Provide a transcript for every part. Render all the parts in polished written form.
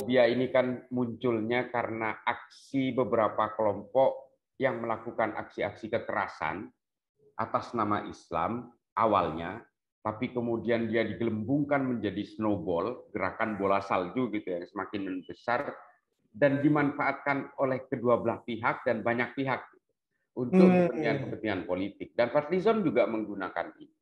Islamofobia ini kan munculnya karena aksi beberapa kelompok yang melakukan aksi-aksi kekerasan atas nama Islam awalnya, tapi kemudian dia digelembungkan menjadi snowball, gerakan bola salju gitu ya, semakin membesar dan dimanfaatkan oleh kedua belah pihak dan banyak pihak untuk kepentingan-kepentingan politik. Dan Fadlizon juga menggunakan ini.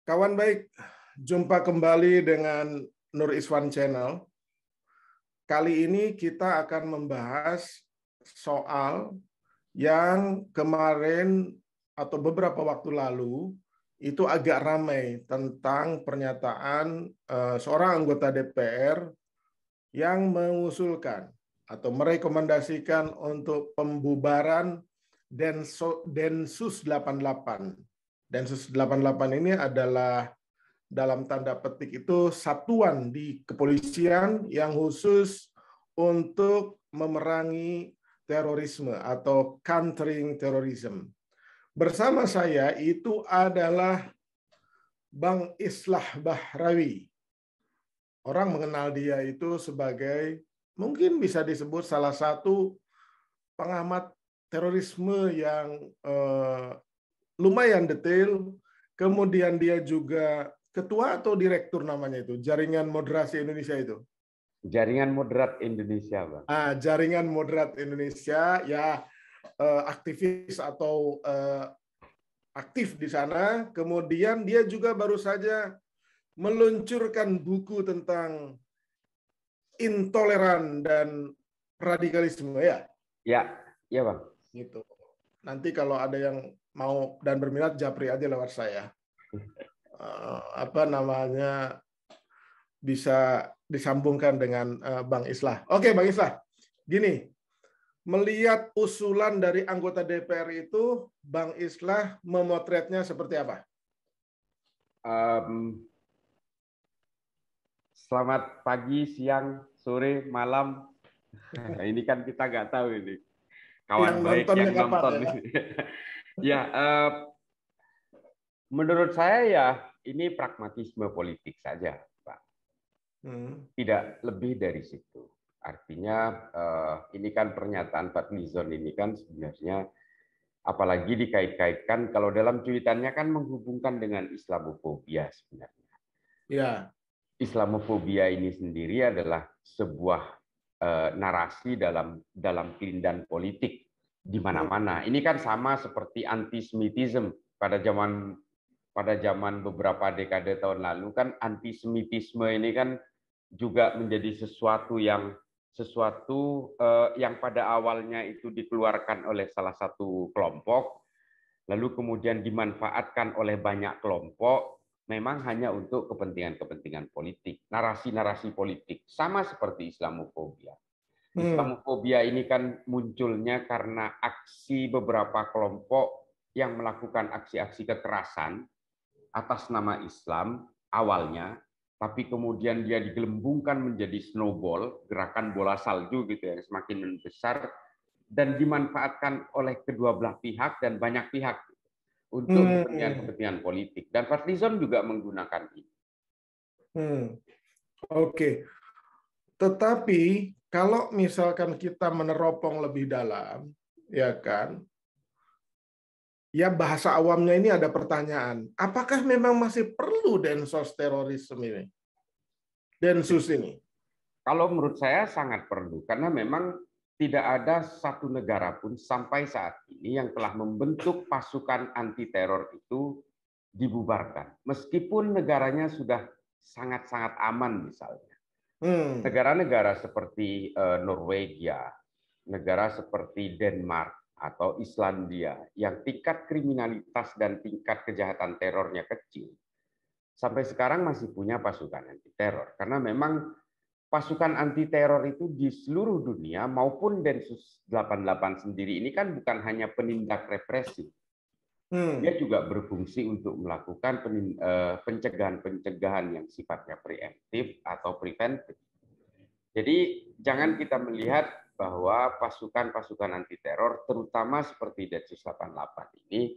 Kawan baik, jumpa kembali dengan Nur Iswan Channel. Kali ini kita akan membahas soal yang kemarin atau beberapa waktu lalu itu agak ramai tentang pernyataan seorang anggota DPR yang mengusulkan atau merekomendasikan untuk pembubaran Densus 88. Densus 88 ini adalah dalam tanda petik itu satuan di kepolisian yang khusus untuk memerangi terorisme atau countering terrorism. Bersama saya itu adalah Bang Islah Bahrawi. Orang mengenal dia itu sebagai mungkin bisa disebut salah satu pengamat terorisme yang lumayan detail, kemudian dia juga ketua atau direktur namanya itu, Jaringan Moderasi Indonesia itu. Jaringan Moderat Indonesia, Bang. Jaringan Moderat Indonesia, ya aktivis atau aktif di sana. Kemudian dia juga baru saja meluncurkan buku tentang intoleran dan radikalisme, ya? Ya, ya Bang. Gitu. Nanti kalau ada yang mau dan berminat, japri aja lewat saya. Bisa disambungkan dengan Bang Islah. Oke, Bang Islah. Gini, melihat usulan dari anggota DPR itu, Bang Islah memotretnya seperti apa? Selamat pagi, siang, sore, malam. Ini kan kita nggak tahu ini. Kawan baik yang nonton. Ya, menurut saya ya ini pragmatisme politik saja, Pak. Tidak lebih dari situ. Artinya ini kan pernyataan Fadlizon ini kan sebenarnya apalagi dikait-kaitkan kalau dalam cuitannya kan menghubungkan dengan Islamofobia sebenarnya. Ya. Islamofobia ini sendiri adalah sebuah narasi dalam kelindahan politik di mana-mana. Ini kan sama seperti antisemitisme pada zaman beberapa dekade tahun lalu kan antisemitisme ini kan juga menjadi sesuatu yang pada awalnya itu dikeluarkan oleh salah satu kelompok, lalu kemudian dimanfaatkan oleh banyak kelompok, memang hanya untuk kepentingan-kepentingan politik, narasi-narasi politik, sama seperti Islamofobia. Islamofobia ini kan munculnya karena aksi beberapa kelompok yang melakukan aksi-aksi kekerasan atas nama Islam awalnya, tapi kemudian dia digelembungkan menjadi snowball, gerakan bola salju gitu ya, semakin membesar dan dimanfaatkan oleh kedua belah pihak dan banyak pihak untuk kepentingan-kepentingan politik. Dan Fadlizon juga menggunakan ini. Oke. Tetapi kalau misalkan kita meneropong lebih dalam, ya kan, ya bahasa awamnya ini ada pertanyaan, apakah memang masih perlu Densus terorisme ini? Densus ini? Kalau menurut saya sangat perlu, karena memang tidak ada satu negara pun sampai saat ini yang telah membentuk pasukan anti teror itu dibubarkan. Meskipun negaranya sudah sangat-sangat aman misalnya. Negara-negara seperti Norwegia, negara seperti Denmark atau Islandia yang tingkat kriminalitas dan tingkat kejahatan terornya kecil, sampai sekarang masih punya pasukan anti teror. Karena memang pasukan anti teror itu di seluruh dunia maupun Densus 88 sendiri ini kan bukan hanya penindak represi. Dia juga berfungsi untuk melakukan pencegahan-pencegahan yang sifatnya preemptif atau preventif. Jadi jangan kita melihat bahwa pasukan-pasukan anti teror, terutama seperti Densus 88 ini,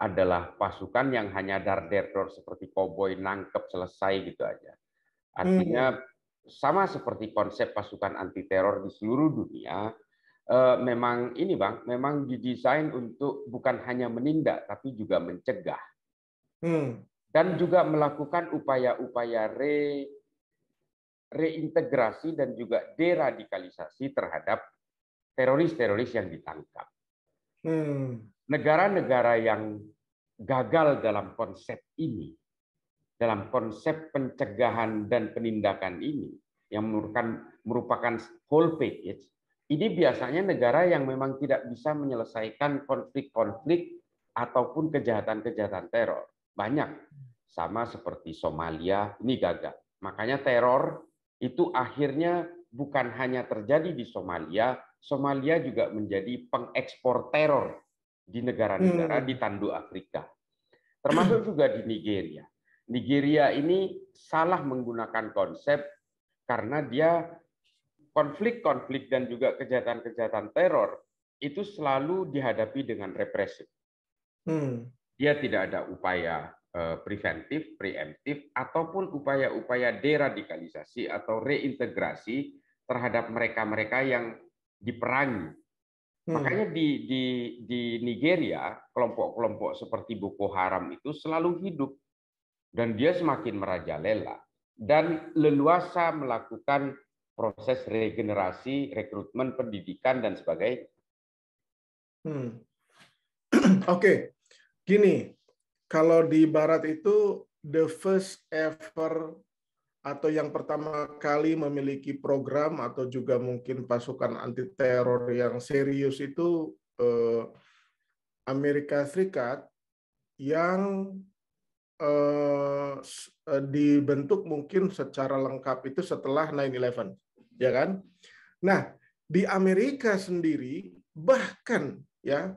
adalah pasukan yang hanya dar-der-dor seperti koboi nangkep selesai gitu aja. Artinya sama seperti konsep pasukan anti teror di seluruh dunia, memang ini Bang, memang didesain untuk bukan hanya menindak tapi juga mencegah. Dan juga melakukan upaya-upaya reintegrasi dan juga deradikalisasi terhadap teroris-teroris yang ditangkap. Negara-negara yang gagal dalam konsep ini, dalam konsep pencegahan dan penindakan ini, yang merupakan whole package, ini biasanya negara yang memang tidak bisa menyelesaikan konflik-konflik ataupun kejahatan-kejahatan teror. Banyak. Sama seperti Somalia, ini gagal. Makanya teror itu akhirnya bukan hanya terjadi di Somalia, Somalia juga menjadi pengekspor teror di negara-negara di tanduk Afrika. Termasuk juga di Nigeria. Nigeria ini salah menggunakan konsep karena dia konflik-konflik dan juga kejahatan-kejahatan teror itu selalu dihadapi dengan represif. Dia tidak ada upaya preventif, preemptif, ataupun upaya-upaya deradikalisasi atau reintegrasi terhadap mereka-mereka yang diperangi. Makanya di Nigeria, kelompok-kelompok seperti Boko Haram itu selalu hidup. Dan dia semakin merajalela. Dan leluasa melakukan proses regenerasi, rekrutmen, pendidikan, dan sebagainya. Oke, gini. Kalau di Barat itu the first ever atau yang pertama kali memiliki program atau juga mungkin pasukan anti teror yang serius itu Amerika Serikat yang dibentuk mungkin secara lengkap itu setelah 9/11, ya kan? Nah, di Amerika sendiri bahkan ya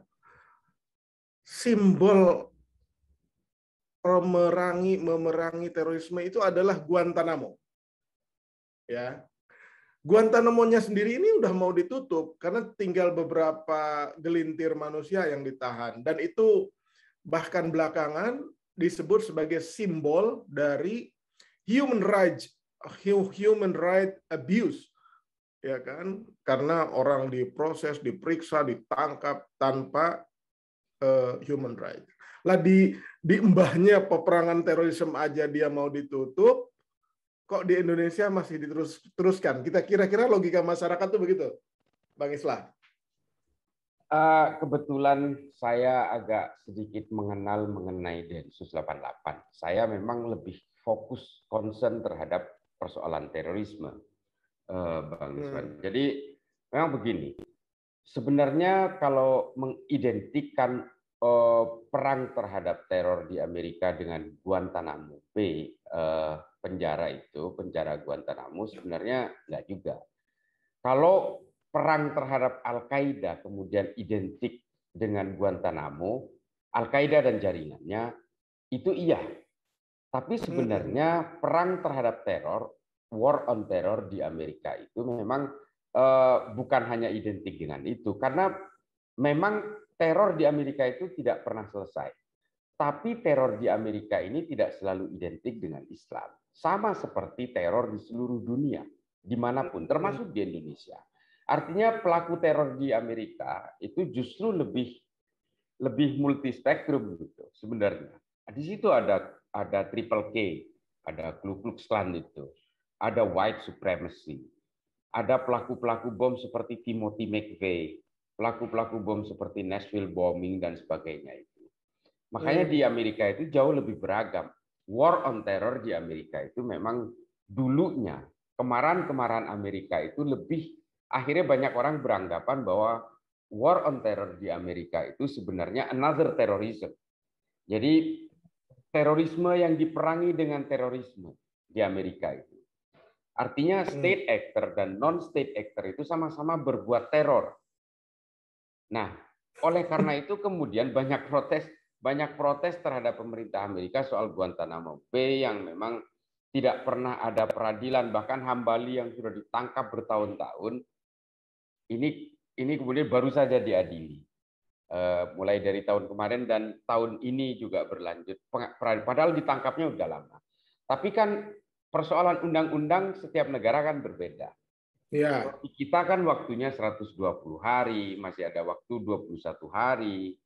simbol memerangi terorisme itu adalah Guantanamo. Ya. Guantanamo-nya sendiri ini udah mau ditutup karena tinggal beberapa gelintir manusia yang ditahan, dan itu bahkan belakangan disebut sebagai simbol dari human right abuse, ya kan? Karena orang diproses, diperiksa, ditangkap tanpa human right. Lah di embahnya peperangan terorisme aja dia mau ditutup, kok di Indonesia masih diteruskan? Kita kira-kira logika masyarakat tuh begitu, Bang Islah? Kebetulan saya agak sedikit mengenal mengenai Densus 88. Saya memang lebih fokus concern terhadap persoalan terorisme, Bang Iswan. Jadi memang begini, sebenarnya kalau mengidentikan perang terhadap teror di Amerika dengan Guantanamo Bay, penjara Guantanamo, sebenarnya nggak juga. Kalau perang terhadap Al-Qaeda kemudian identik dengan Guantanamo, Al-Qaeda dan jaringannya, itu iya. Tapi sebenarnya perang terhadap teror, war on terror di Amerika itu memang bukan hanya identik dengan itu. Karena memang teror di Amerika itu tidak pernah selesai. Tapi teror di Amerika ini tidak selalu identik dengan Islam. Sama seperti teror di seluruh dunia, dimanapun, termasuk di Indonesia. Artinya pelaku teror di Amerika itu justru lebih multispektrum gitu sebenarnya. Di situ ada Triple K, ada Ku Klux Klan itu, ada white supremacy, ada pelaku-pelaku bom seperti Timothy McVeigh, pelaku-pelaku bom seperti Nashville bombing dan sebagainya itu. Makanya di Amerika itu jauh lebih beragam. War on terror di Amerika itu memang dulunya kemarahan Amerika itu lebih, akhirnya banyak orang beranggapan bahwa war on terror di Amerika itu sebenarnya another terrorism. Jadi terorisme yang diperangi dengan terorisme di Amerika itu. Artinya state actor dan non-state actor itu sama-sama berbuat teror. Nah, oleh karena itu kemudian banyak protes banyak protes terhadap pemerintah Amerika soal Guantanamo Bay yang memang tidak pernah ada peradilan, bahkan Hambali yang sudah ditangkap bertahun-tahun ini kemudian baru saja diadili. Mulai dari tahun kemarin dan tahun ini juga berlanjut. Padahal ditangkapnya udah lama. Tapi kan persoalan undang-undang setiap negara kan berbeda. Ya. Kita kan waktunya 120 hari, masih ada waktu 21 hari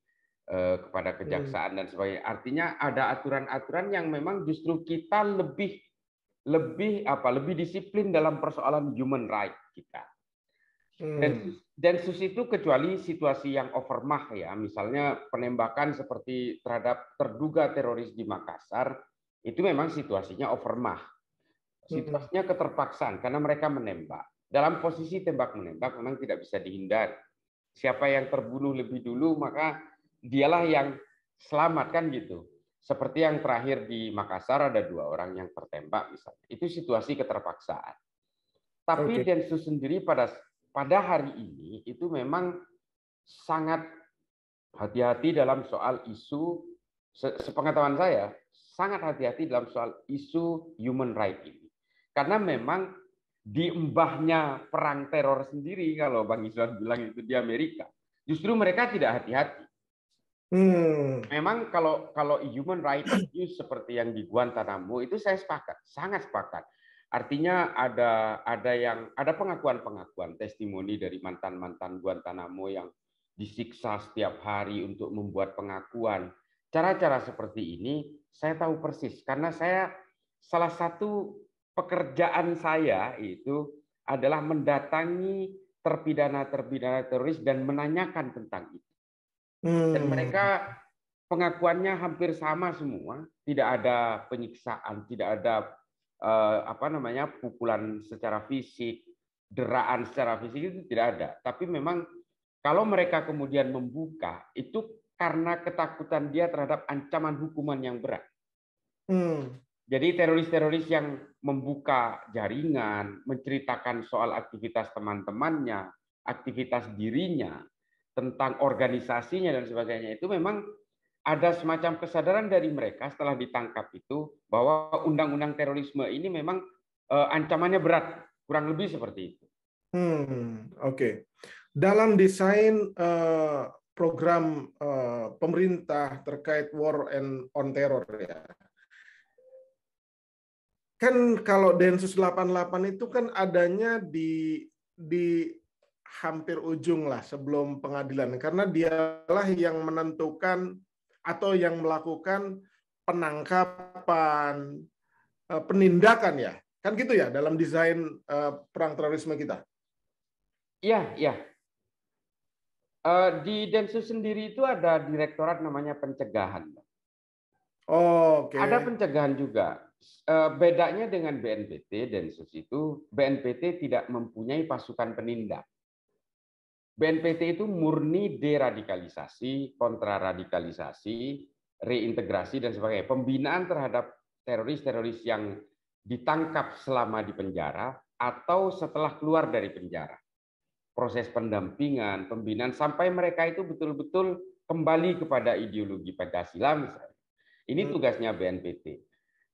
kepada kejaksaan dan sebagainya. Artinya ada aturan-aturan yang memang justru kita lebih disiplin dalam persoalan human right kita. Densus itu kecuali situasi yang overmah ya, misalnya penembakan seperti terhadap terduga teroris di Makassar, itu memang situasinya overmah. Situasinya keterpaksaan karena mereka menembak. Dalam posisi tembak menembak memang tidak bisa dihindari. Siapa yang terbunuh lebih dulu maka dialah yang selamat kan gitu. Seperti yang terakhir di Makassar ada 2 orang yang tertembak misalnya. Itu situasi keterpaksaan. Tapi Densus sendiri pada hari ini itu memang sangat hati-hati dalam soal isu, sepengetahuan saya, sangat hati-hati dalam soal isu human right ini. Karena memang di embahnya perang teror sendiri, kalau Bang Iswan bilang itu di Amerika, justru mereka tidak hati-hati. Memang kalau human right abuse seperti yang di Guantanamo itu saya sepakat, sangat sepakat. Artinya ada pengakuan-pengakuan testimoni dari mantan-mantan Guantanamo yang disiksa setiap hari untuk membuat pengakuan. Cara-cara seperti ini saya tahu persis karena salah satu pekerjaan saya itu adalah mendatangi terpidana-terpidana teroris dan menanyakan tentang itu. Dan mereka pengakuannya hampir sama semua, tidak ada penyiksaan, tidak ada pukulan secara fisik, deraan secara fisik itu tidak ada. Tapi memang kalau mereka kemudian membuka itu karena ketakutan dia terhadap ancaman hukuman yang berat. Jadi teroris-teroris yang membuka jaringan, menceritakan soal aktivitas teman-temannya, aktivitas dirinya, tentang organisasinya dan sebagainya, itu memang ada semacam kesadaran dari mereka setelah ditangkap itu bahwa undang-undang terorisme ini memang ancamannya berat, kurang lebih seperti itu. Oke. Dalam desain program pemerintah terkait war on terror ya, kan kalau Densus 88 itu kan adanya di hampir ujung lah sebelum pengadilan, karena dialah yang menentukan atau yang melakukan penangkapan, penindakan ya, kan gitu ya dalam desain perang terorisme kita. Iya, iya. Di Densus sendiri itu ada direktorat namanya pencegahan. Ada pencegahan juga. Bedanya dengan BNPT, Densus itu BNPT tidak mempunyai pasukan penindak. BNPT itu murni deradikalisasi, kontraradikalisasi, reintegrasi dan sebagainya. Pembinaan terhadap teroris-teroris yang ditangkap selama di penjara atau setelah keluar dari penjara. Proses pendampingan, pembinaan sampai mereka itu betul-betul kembali kepada ideologi Pancasila misalnya. Ini tugasnya BNPT.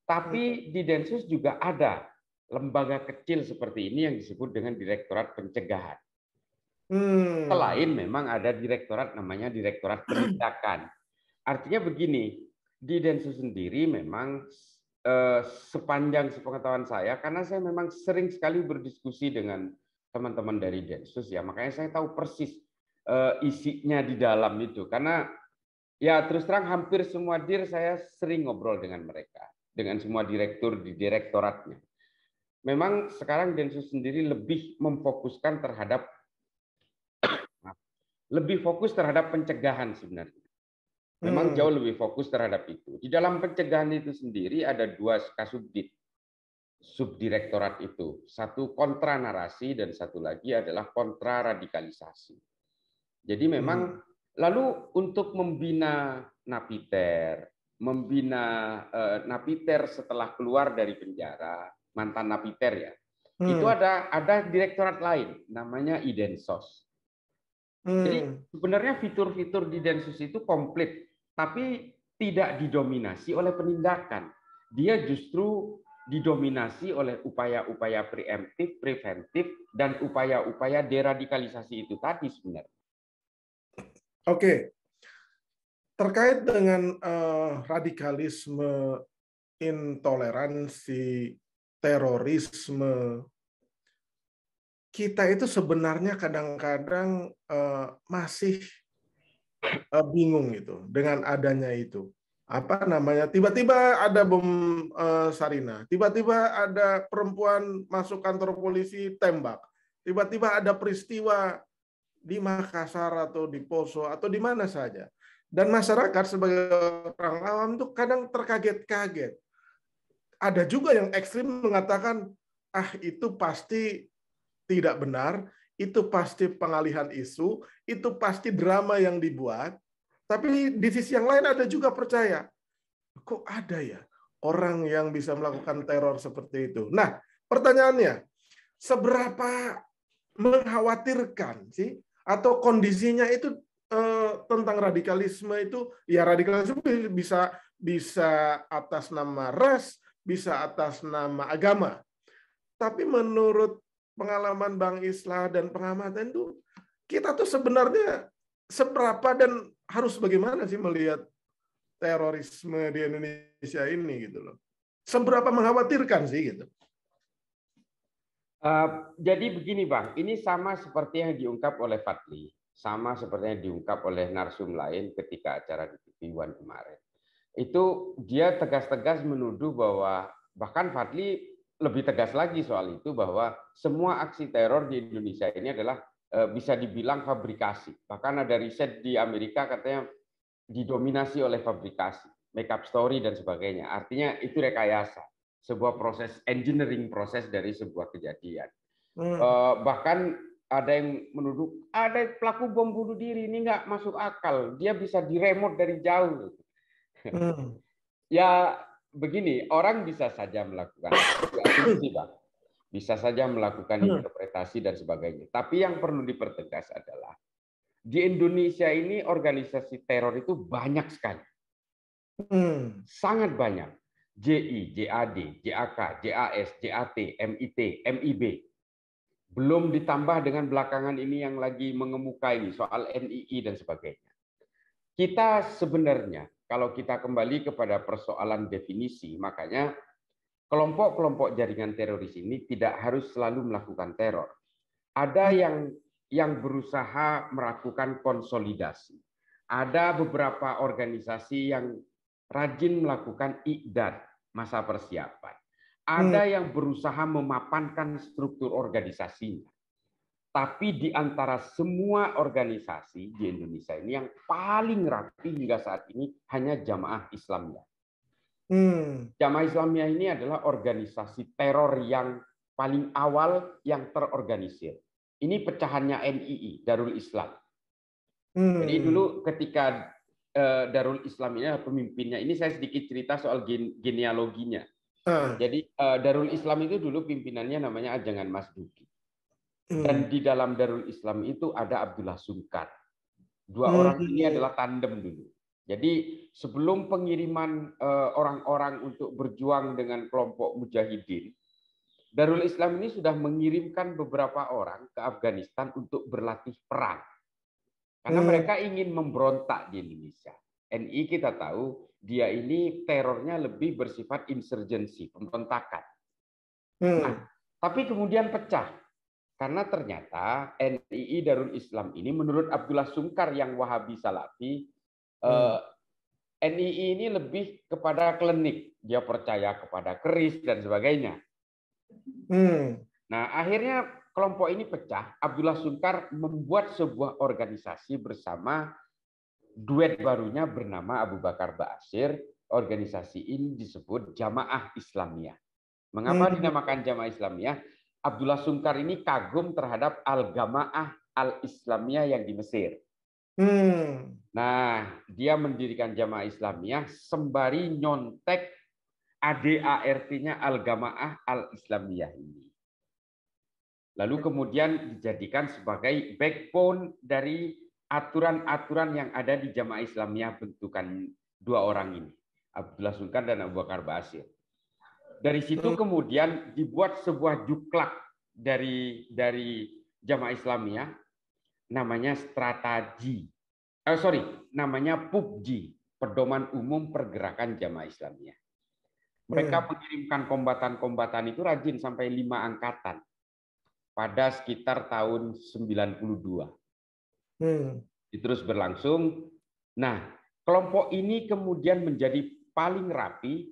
Tapi di Densus juga ada lembaga kecil seperti ini yang disebut dengan Direktorat Pencegahan. Selain memang ada direktorat namanya Direktorat Penindakan. Artinya begini, di Densus sendiri memang sepanjang sepengetahuan saya, karena saya memang sering sekali berdiskusi dengan teman-teman dari Densus ya, makanya saya tahu persis isinya di dalam itu. Karena ya terus terang hampir semua dir saya sering ngobrol dengan mereka, dengan semua direktur di direktoratnya. Memang sekarang Densus sendiri lebih memfokuskan terhadap pencegahan sebenarnya. Memang jauh lebih fokus terhadap itu. Di dalam pencegahan itu sendiri ada 2 kasubdit subdirektorat itu. Satu kontra narasi dan satu lagi adalah kontra radikalisasi. Jadi memang lalu untuk membina napiter, napiter setelah keluar dari penjara, mantan napiter ya. Itu ada direktorat lain namanya Idensos. Jadi sebenarnya fitur-fitur di Densus itu komplit. tapi tidak didominasi oleh penindakan. Dia justru didominasi oleh upaya-upaya preemptif, preventif, dan upaya-upaya deradikalisasi itu tadi sebenarnya. Oke, terkait dengan radikalisme, intoleransi, terorisme, kita itu sebenarnya kadang-kadang masih bingung gitu dengan adanya itu. Apa namanya? Tiba-tiba ada bom Sarina, tiba-tiba ada perempuan masuk kantor polisi tembak, tiba-tiba ada peristiwa di Makassar atau di Poso atau di mana saja. Dan masyarakat sebagai orang awam tuh kadang terkaget-kaget. Ada juga yang ekstrim mengatakan, ah itu pasti tidak benar, itu pasti pengalihan isu, itu pasti drama yang dibuat. Tapi di sisi yang lain ada juga percaya, kok ada ya orang yang bisa melakukan teror seperti itu. Nah, pertanyaannya, seberapa mengkhawatirkan sih atau kondisinya itu tentang radikalisme itu? Ya radikalisme bisa atas nama ras, bisa atas nama agama. Tapi menurut pengalaman Bang Islah dan pengamatan itu, kita tuh sebenarnya seberapa dan harus bagaimana sih melihat terorisme di Indonesia ini gitu loh. Seberapa mengkhawatirkan sih gitu. Jadi begini Bang, ini sama seperti yang diungkap oleh Fadli, sama seperti yang diungkap oleh narsum lain ketika acara di TV One kemarin. Itu dia tegas-tegas menuduh bahwa, bahkan Fadli lebih tegas lagi soal itu, bahwa semua aksi teror di Indonesia ini adalah bisa dibilang fabrikasi. Bahkan ada riset di Amerika katanya didominasi oleh fabrikasi, make up story dan sebagainya. Artinya itu rekayasa, sebuah proses engineering, proses dari sebuah kejadian. Bahkan ada yang menuduh ada pelaku bom bunuh diri, ini nggak masuk akal, dia bisa diremote dari jauh. Ya begini, orang bisa saja melakukan asumsi, Bang. Bisa saja melakukan interpretasi dan sebagainya. Tapi yang perlu dipertegas adalah di Indonesia ini organisasi teror itu banyak sekali. Sangat banyak. JI, JAD, JAK, JAS, JAT, MIT, MIB. Belum ditambah dengan belakangan ini yang lagi mengemuka ini soal NII dan sebagainya. Kita sebenarnya kalau kita kembali kepada persoalan definisi, makanya kelompok-kelompok jaringan teroris ini tidak harus selalu melakukan teror. Ada yang berusaha melakukan konsolidasi. Ada beberapa organisasi yang rajin melakukan i'dad, masa persiapan. Ada yang berusaha memapankan struktur organisasinya. Tapi di antara semua organisasi di Indonesia ini yang paling rapi hingga saat ini hanya Jamaah Islamiyah. Jamaah Islamiyah ini adalah organisasi teror yang paling awal yang terorganisir. Ini pecahannya NII, Darul Islam. Jadi dulu ketika Darul Islam ini pemimpinnya, ini saya sedikit cerita soal genealoginya. Jadi Darul Islam itu dulu pimpinannya namanya Ajangan Mas Duki. Dan di dalam Darul Islam itu ada Abdullah Sungkar. Dua orang ini adalah tandem dulu. Jadi sebelum pengiriman orang-orang untuk berjuang dengan kelompok mujahidin, Darul Islam ini sudah mengirimkan beberapa orang ke Afghanistan untuk berlatih perang. Karena mereka ingin memberontak di Indonesia. NI kita tahu dia ini terornya lebih bersifat insurgensi, pemberontakan. Nah, tapi kemudian pecah. Karena ternyata NII Darul Islam ini menurut Abdullah Sungkar yang Wahabi Salafi, NII ini lebih kepada klinik. Dia percaya kepada keris dan sebagainya. Nah, akhirnya kelompok ini pecah. Abdullah Sungkar membuat sebuah organisasi bersama duet barunya bernama Abu Bakar Ba'asyir. Organisasi ini disebut Jamaah Islamiyah. Mengapa dinamakan Jamaah Islamiyah? Abdullah Sungkar ini kagum terhadap Al-Jamaah Al-Islamiyah yang di Mesir. Nah, dia mendirikan Jamaah Islamiyah sembari nyontek ADART-nya Al-Jamaah Al-Islamiyah ini. Lalu kemudian dijadikan sebagai backbone dari aturan-aturan yang ada di Jamaah Islamiyah bentukan dua orang ini, Abdullah Sulkan dan Abu Bakar Basir. Dari situ kemudian dibuat sebuah juklak dari Jamaah Islamiyah, namanya namanya PUBG, Pedoman Umum Pergerakan Jamaah Islamiyah. Mereka mengirimkan kombatan-kombatan itu rajin sampai 5 angkatan pada sekitar tahun 92. Terus berlangsung. Nah, kelompok ini kemudian menjadi paling rapi,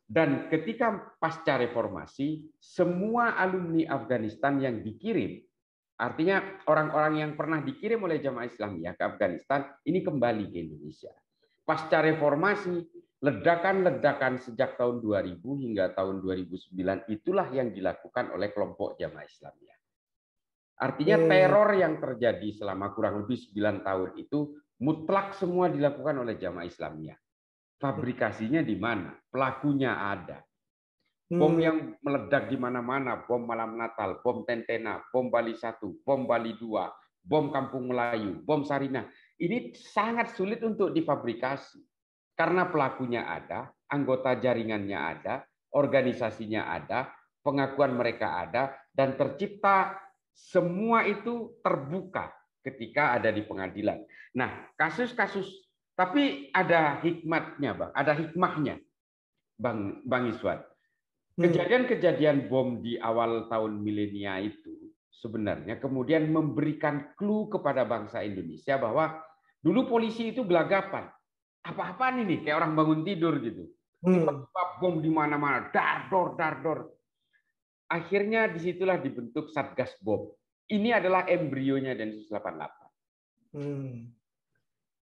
dan ketika pasca reformasi, semua alumni Afghanistan yang dikirim, artinya orang-orang yang pernah dikirim oleh Jamaah Islamiyah ke Afghanistan, ini kembali ke Indonesia. Pasca reformasi, ledakan-ledakan sejak tahun 2000 hingga tahun 2009 itulah yang dilakukan oleh kelompok Jamaah Islamiyah. Artinya teror yang terjadi selama kurang lebih 9 tahun itu mutlak semua dilakukan oleh Jamaah Islamiyah. Fabrikasinya di mana? Pelakunya ada. Bom yang meledak di mana-mana, bom malam Natal, bom Tentena, bom Bali 1, bom Bali 2, bom Kampung Melayu, bom Sarinah. Ini sangat sulit untuk difabrikasi. Karena pelakunya ada, anggota jaringannya ada, organisasinya ada, pengakuan mereka ada, dan tercipta semua itu terbuka ketika ada di pengadilan. Nah, kasus-kasus, tapi ada hikmatnya, Bang. Ada hikmahnya, Bang Iswan. Kejadian-kejadian bom di awal tahun milenia itu sebenarnya kemudian memberikan clue kepada bangsa Indonesia bahwa dulu polisi itu gelagapan. Apa-apaan ini? Kayak orang bangun tidur gitu. Tiba-tiba bom di mana-mana, dar-dor, dar-dor. Akhirnya disitulah dibentuk Satgas Bom. Ini adalah embrionya Densus 88.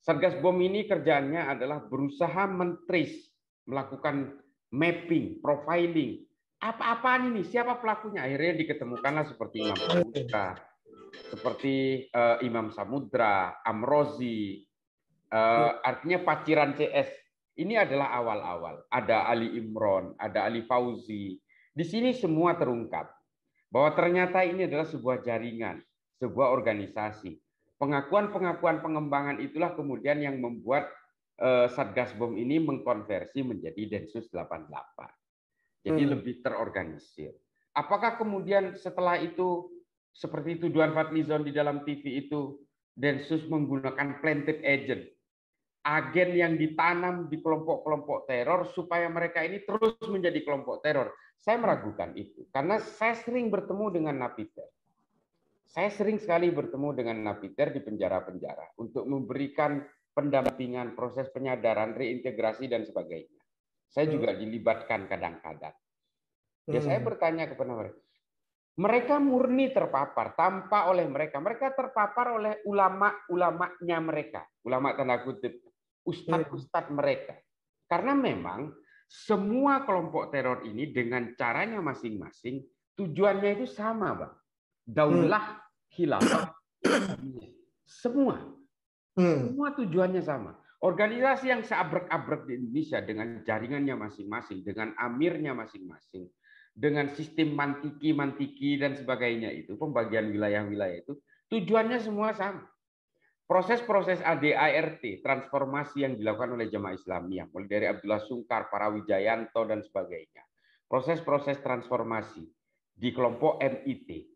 Satgas Bom ini kerjaannya adalah berusaha mentrace, melakukan mapping, profiling. Apa-apaan ini? Siapa pelakunya? Akhirnya diketemukanlah seperti Imam Samudra, Imam Samudra, Amrozi, artinya paciran CS. Ini adalah awal-awal. Ada Ali Imron, ada Ali Fauzi. Di sini semua terungkap bahwa ternyata ini adalah sebuah jaringan, sebuah organisasi. Pengakuan-pengakuan pengembangan itulah kemudian yang membuat Satgas Bom ini mengkonversi menjadi Densus 88. Jadi lebih terorganisir. Apakah kemudian setelah itu, seperti tuduhan Fadlizon di dalam TV itu, Densus menggunakan planted agent, agen yang ditanam di kelompok-kelompok teror supaya mereka ini terus menjadi kelompok teror? Saya meragukan itu, karena saya sering bertemu dengan napiter. Saya sering sekali bertemu dengan napiter di penjara-penjara untuk memberikan pendampingan, proses penyadaran, reintegrasi, dan sebagainya. Saya juga dilibatkan kadang-kadang. Ya, saya bertanya kepada mereka. Mereka murni terpapar tanpa oleh mereka. Mereka terpapar oleh ulama-ulamanya mereka. Ulama tanda kutip. Ustadz-ustadz mereka. Karena memang semua kelompok teror ini dengan caranya masing-masing, tujuannya itu sama, Bang. Daulah, khilafah, semua tujuannya sama. Organisasi yang seabrek-abrek di Indonesia dengan jaringannya masing-masing, dengan amirnya masing-masing, dengan sistem mantiki dan sebagainya itu, pembagian wilayah-wilayah itu, tujuannya semua sama. Proses-proses ADART, transformasi yang dilakukan oleh Jamaah Islamiyah, mulai dari Abdullah Sungkar, Para Wijayanto, dan sebagainya. Proses-proses transformasi di kelompok MIT,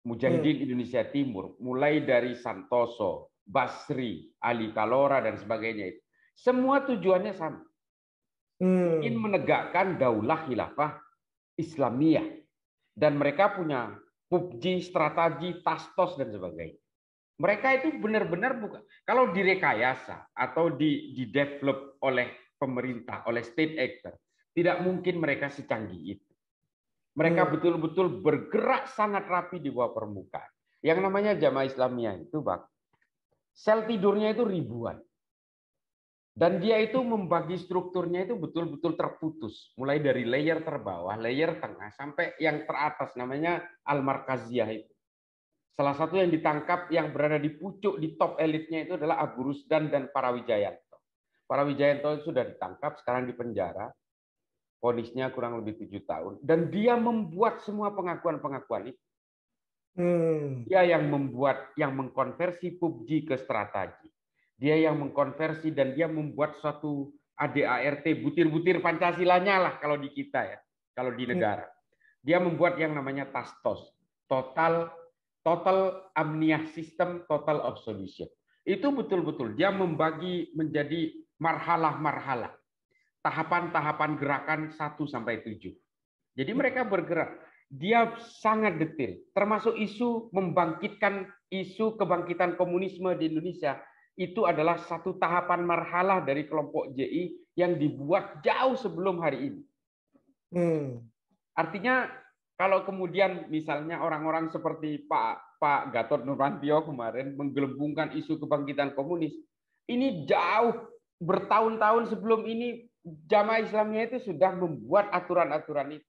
Mujahidin Indonesia Timur, mulai dari Santoso, Basri, Ali Kalora, dan sebagainya itu. Semua tujuannya sama. Ingin menegakkan daulah khilafah Islamiyah. Dan mereka punya PUBG, strategi, tastos, dan sebagainya. Mereka itu benar-benar bukan. Kalau direkayasa atau di-develop oleh pemerintah, oleh state actor, tidak mungkin mereka secanggih itu. Mereka betul-betul bergerak sangat rapi di bawah permukaan. Yang namanya Jamaah Islamiyah itu, Bang, sel tidurnya itu ribuan. Dan dia itu membagi strukturnya itu betul-betul terputus. Mulai dari layer terbawah, layer tengah, sampai yang teratas, namanya Al-Markaziyah itu. Salah satu yang ditangkap, yang berada di pucuk, di top elitnya itu adalah Abu Rusdan dan Para Wijayanto. Para Wijayanto itu sudah ditangkap, sekarang di penjara. Vonisnya kurang lebih 7 tahun. Dan dia membuat semua pengakuan-pengakuan itu. Dia yang membuat, yang mengkonversi PUBG ke strategi. Dia yang mengkonversi dan dia membuat suatu ADART, butir-butir Pancasilanya lah kalau di kita ya, kalau di negara. Dia membuat yang namanya TASTOS, Total Amniah System, Total Absolution. Itu betul-betul dia membagi menjadi marhalah-marhalah, tahapan-tahapan gerakan 1 sampai 7. Jadi mereka bergerak. Dia sangat detail, termasuk isu membangkitkan isu kebangkitan komunisme di Indonesia. Itu adalah satu tahapan marhalah dari kelompok JI yang dibuat jauh sebelum hari ini. Artinya kalau kemudian misalnya orang-orang seperti Pak Gatot Nurmantio kemarin menggelembungkan isu kebangkitan komunis, ini jauh bertahun-tahun sebelum ini Jamaah Islamiyah itu sudah membuat aturan-aturan itu.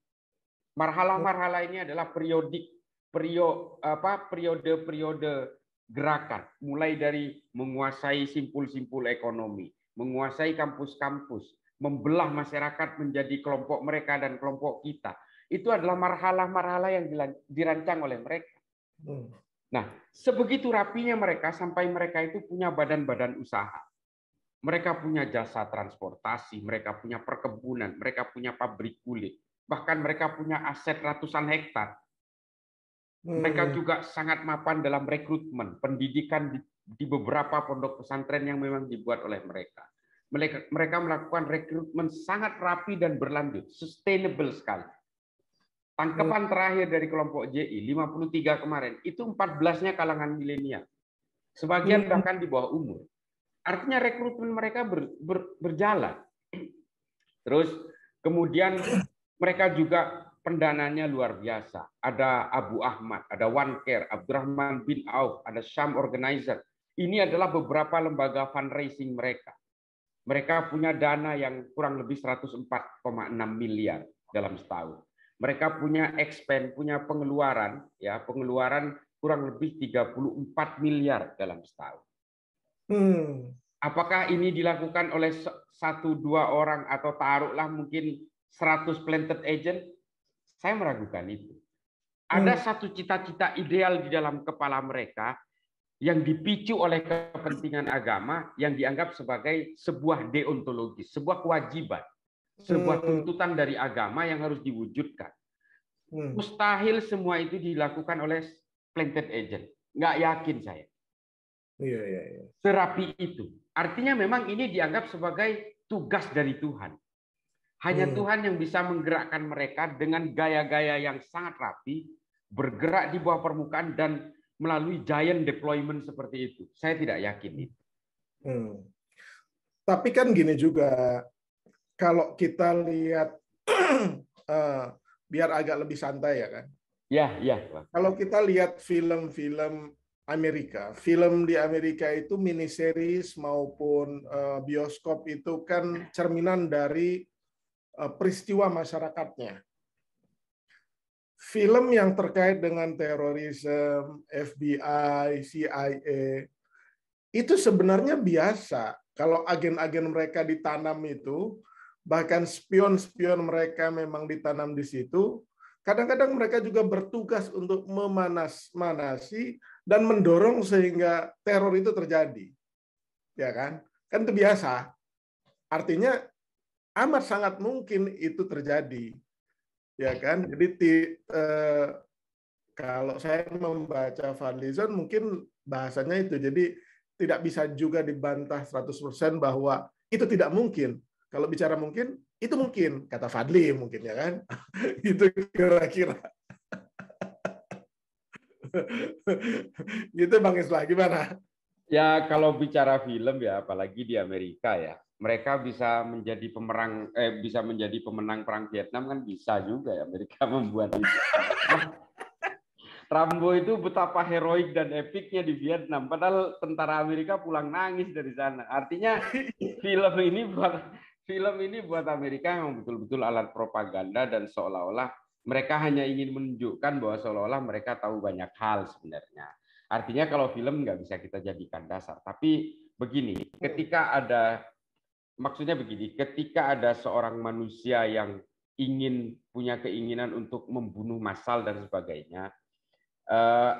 Marhalah-marhalah ini adalah periode-periode gerakan, mulai dari menguasai simpul-simpul ekonomi, menguasai kampus-kampus, membelah masyarakat menjadi kelompok mereka dan kelompok kita. Itu adalah marhalah-marhalah yang dirancang oleh mereka. Nah, sebegitu rapinya mereka sampai mereka itu punya badan-badan usaha. Mereka punya jasa transportasi, mereka punya perkebunan, mereka punya pabrik kulit. Bahkan mereka punya aset ratusan hektar. Mereka juga sangat mapan dalam rekrutmen, pendidikan di beberapa pondok pesantren yang memang dibuat oleh mereka. Mereka melakukan rekrutmen sangat rapi dan berlanjut, sustainable sekali. Tangkapan terakhir dari kelompok JI, 53 kemarin, itu 14-nya kalangan milenial. Sebagian bahkan di bawah umur. Artinya rekrutmen mereka berjalan. Terus kemudian mereka juga pendananya luar biasa. Ada Abu Ahmad, ada One Care, Abdurrahman bin Auf, ada Syam Organizer. Ini adalah beberapa lembaga fundraising mereka. Mereka punya dana yang kurang lebih 104,6 miliar dalam setahun. Mereka punya expend, punya pengeluaran, ya pengeluaran kurang lebih 34 miliar dalam setahun. Apakah ini dilakukan oleh 1-2 orang atau taruhlah mungkin 100 planted agent? Saya meragukan itu. Ada satu cita-cita ideal di dalam kepala mereka yang dipicu oleh kepentingan agama yang dianggap sebagai sebuah deontologis, sebuah kewajiban, sebuah tuntutan dari agama yang harus diwujudkan. Mustahil semua itu dilakukan oleh planted agent. Nggak yakin saya. Serapi itu. Artinya memang ini dianggap sebagai tugas dari Tuhan. Hanya Tuhan yang bisa menggerakkan mereka dengan gaya-gaya yang sangat rapi, bergerak di bawah permukaan dan melalui giant deployment seperti itu. Saya tidak yakin itu. Tapi kan gini juga, kalau kita lihat, biar agak lebih santai ya kan. Ya. Kalau kita lihat film-film Amerika, film di Amerika itu miniseries maupun bioskop itu kan cerminan dari peristiwa masyarakatnya. Film yang terkait dengan terorisme, FBI, CIA, itu sebenarnya biasa. Kalau agen-agen mereka ditanam itu, bahkan spion-spion mereka memang ditanam di situ, kadang-kadang mereka juga bertugas untuk memanasi dan mendorong sehingga teror itu terjadi. Ya kan? Kan itu biasa. Artinya amat sangat mungkin itu terjadi. Ya kan? Jadi kalau saya membaca Fadlizon mungkin bahasanya itu. Jadi tidak bisa juga dibantah 100% bahwa itu tidak mungkin. Kalau bicara mungkin, itu mungkin, kata Fadli mungkin ya kan. Itu kira-kira. Gitu Bang Islah, gimana? Ya kalau bicara film ya, apalagi di Amerika ya, mereka bisa menjadi pemenang perang Vietnam kan bisa juga ya Amerika membuat itu. Rambo itu betapa heroik dan epiknya di Vietnam, padahal tentara Amerika pulang nangis dari sana. Artinya film ini buat Amerika yang betul-betul alat propaganda dan seolah-olah mereka hanya ingin menunjukkan bahwa seolah-olah mereka tahu banyak hal sebenarnya. Artinya kalau film nggak bisa kita jadikan dasar. Tapi begini, ketika ada seorang manusia yang punya keinginan untuk membunuh massal dan sebagainya,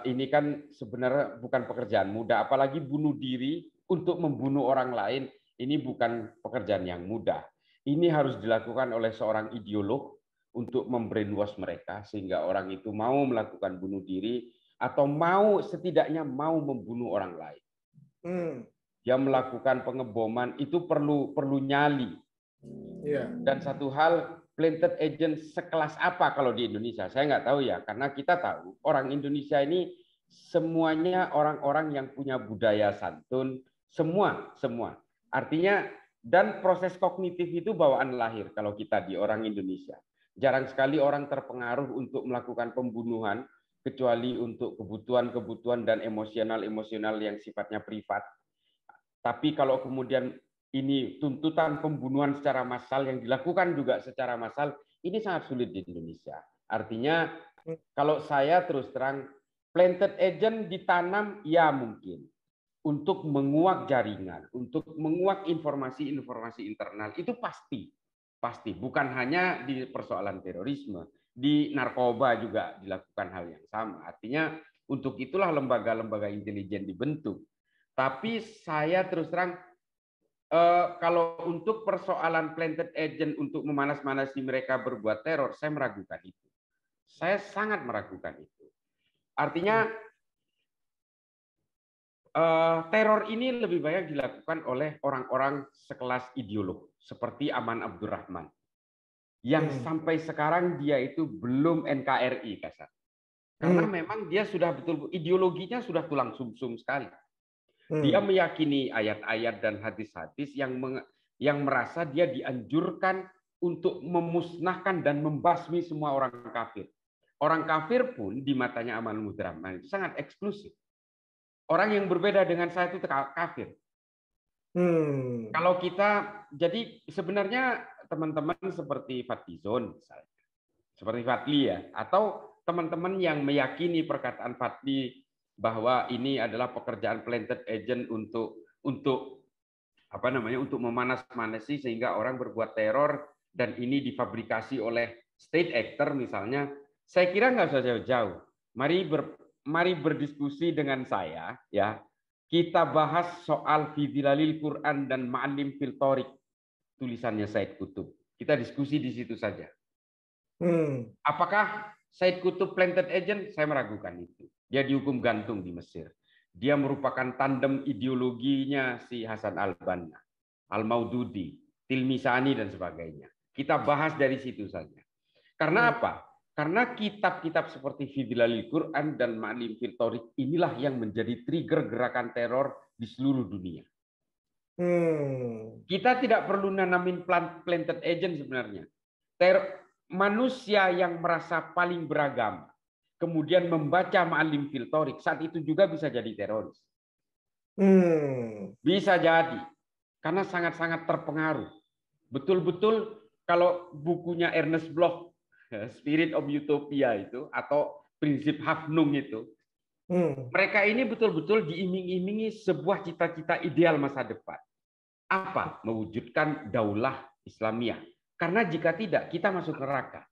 Ini kan sebenarnya bukan pekerjaan mudah, apalagi bunuh diri untuk membunuh orang lain. Ini bukan pekerjaan yang mudah. Ini harus dilakukan oleh seorang ideolog untuk membrainwash mereka sehingga orang itu mau melakukan bunuh diri atau mau setidaknya mau membunuh orang lain. Dia melakukan pengeboman itu perlu nyali. Dan satu hal, planted agent sekelas apa kalau di Indonesia? Saya nggak tahu ya, karena kita tahu orang Indonesia ini semuanya orang-orang yang punya budaya santun, semua. Artinya, dan proses kognitif itu bawaan lahir kalau kita di orang Indonesia. Jarang sekali orang terpengaruh untuk melakukan pembunuhan, kecuali untuk kebutuhan-kebutuhan dan emosional yang sifatnya privat. Tapi kalau kemudian ini tuntutan pembunuhan secara massal yang dilakukan juga secara massal, ini sangat sulit di Indonesia. Artinya, kalau saya terus terang, planted agent ditanam, ya mungkin. Untuk menguak jaringan, untuk menguak informasi-informasi internal, itu pasti. Bukan hanya di persoalan terorisme, di narkoba juga dilakukan hal yang sama. Artinya, untuk itulah lembaga-lembaga intelijen dibentuk. Tapi saya terus terang, kalau untuk persoalan planted agent untuk memanas-manasi mereka berbuat teror, saya meragukan itu. Saya sangat meragukan itu. Artinya, teror ini lebih banyak dilakukan oleh orang-orang sekelas ideolog, seperti Aman Abdurrahman, yang sampai sekarang dia itu belum NKRI kasar. Karena memang dia sudah betul, ideologinya sudah tulang sumsum sekali. Dia meyakini ayat-ayat dan hadis-hadis yang merasa dia dianjurkan untuk memusnahkan dan membasmi semua orang kafir. Orang kafir pun di matanya Aman Abdurrahman itu sangat eksklusif. Orang yang berbeda dengan saya itu kafir. Kalau kita, jadi sebenarnya teman-teman seperti Fadlizon, misalnya, seperti Fadli ya, atau teman-teman yang meyakini perkataan Fadli bahwa ini adalah pekerjaan planted agent untuk memanas-manasi sehingga orang berbuat teror dan ini difabrikasi oleh state actor misalnya, saya kira nggak usah jauh-jauh. Mari berdiskusi dengan saya, ya. Kita bahas soal Fidhilalil Quran dan Ma'alim fil Thoriq, tulisannya Said Qutb. Kita diskusi di situ saja. Apakah Said Qutb planted agent? Saya meragukan itu. Dia dihukum gantung di Mesir. Dia merupakan tandem ideologinya si Hasan al-Banna, Al-Maududi, Tilmisani dan sebagainya. Kita bahas dari situ saja. Karena apa? Karena kitab-kitab seperti Fidhilalil Quran dan Ma'alim fil Thoriq inilah yang menjadi trigger gerakan teror di seluruh dunia. Kita tidak perlu nanamin planted agent sebenarnya. Manusia yang merasa paling beragama, kemudian membaca Ma'alim fil Thoriq, saat itu juga bisa jadi teroris. Bisa jadi. Karena sangat-sangat terpengaruh. Betul-betul kalau bukunya Ernest Bloch, Spirit of Utopia itu, atau prinsip Hafnung itu, mereka ini betul-betul diiming-imingi sebuah cita-cita ideal masa depan. Apa? Mewujudkan daulah Islamiyah. Karena jika tidak, kita masuk neraka.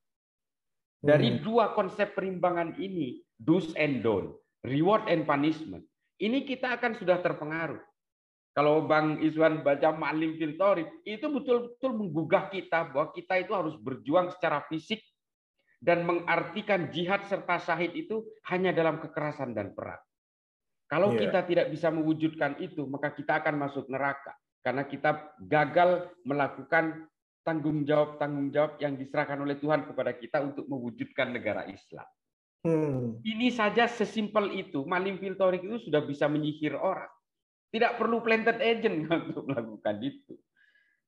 Dari dua konsep perimbangan ini, do's and don't, reward and punishment, ini kita akan sudah terpengaruh. Kalau Bang Izwan baca Ma'alim fil Thoriq, itu betul-betul menggugah kita bahwa kita itu harus berjuang secara fisik dan mengartikan jihad serta syahid itu hanya dalam kekerasan dan perang. Kalau kita tidak bisa mewujudkan itu, maka kita akan masuk neraka. Karena kita gagal melakukan tanggung jawab yang diserahkan oleh Tuhan kepada kita untuk mewujudkan negara Islam. Ini saja sesimpel itu. Ma'alim fil Thoriq itu sudah bisa menyihir orang. Tidak perlu planted agent untuk melakukan itu.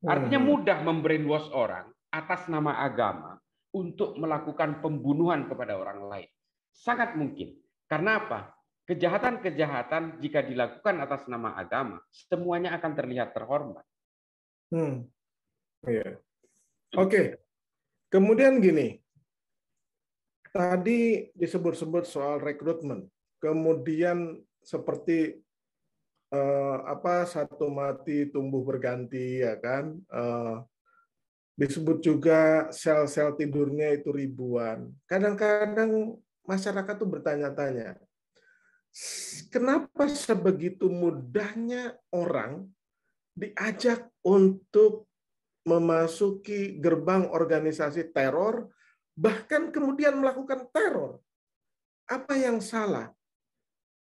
Artinya mudah membrainwash orang atas nama agama untuk melakukan pembunuhan kepada orang lain. Sangat mungkin. Karena apa? Kejahatan-kejahatan jika dilakukan atas nama agama, semuanya akan terlihat terhormat. Oke. Kemudian gini, tadi disebut-sebut soal rekrutmen. Kemudian seperti satu mati tumbuh berganti, ya kan? Disebut juga sel-sel tidurnya itu ribuan. Kadang-kadang masyarakat tuh bertanya-tanya, kenapa sebegitu mudahnya orang diajak untuk memasuki gerbang organisasi teror, bahkan kemudian melakukan teror? Apa yang salah?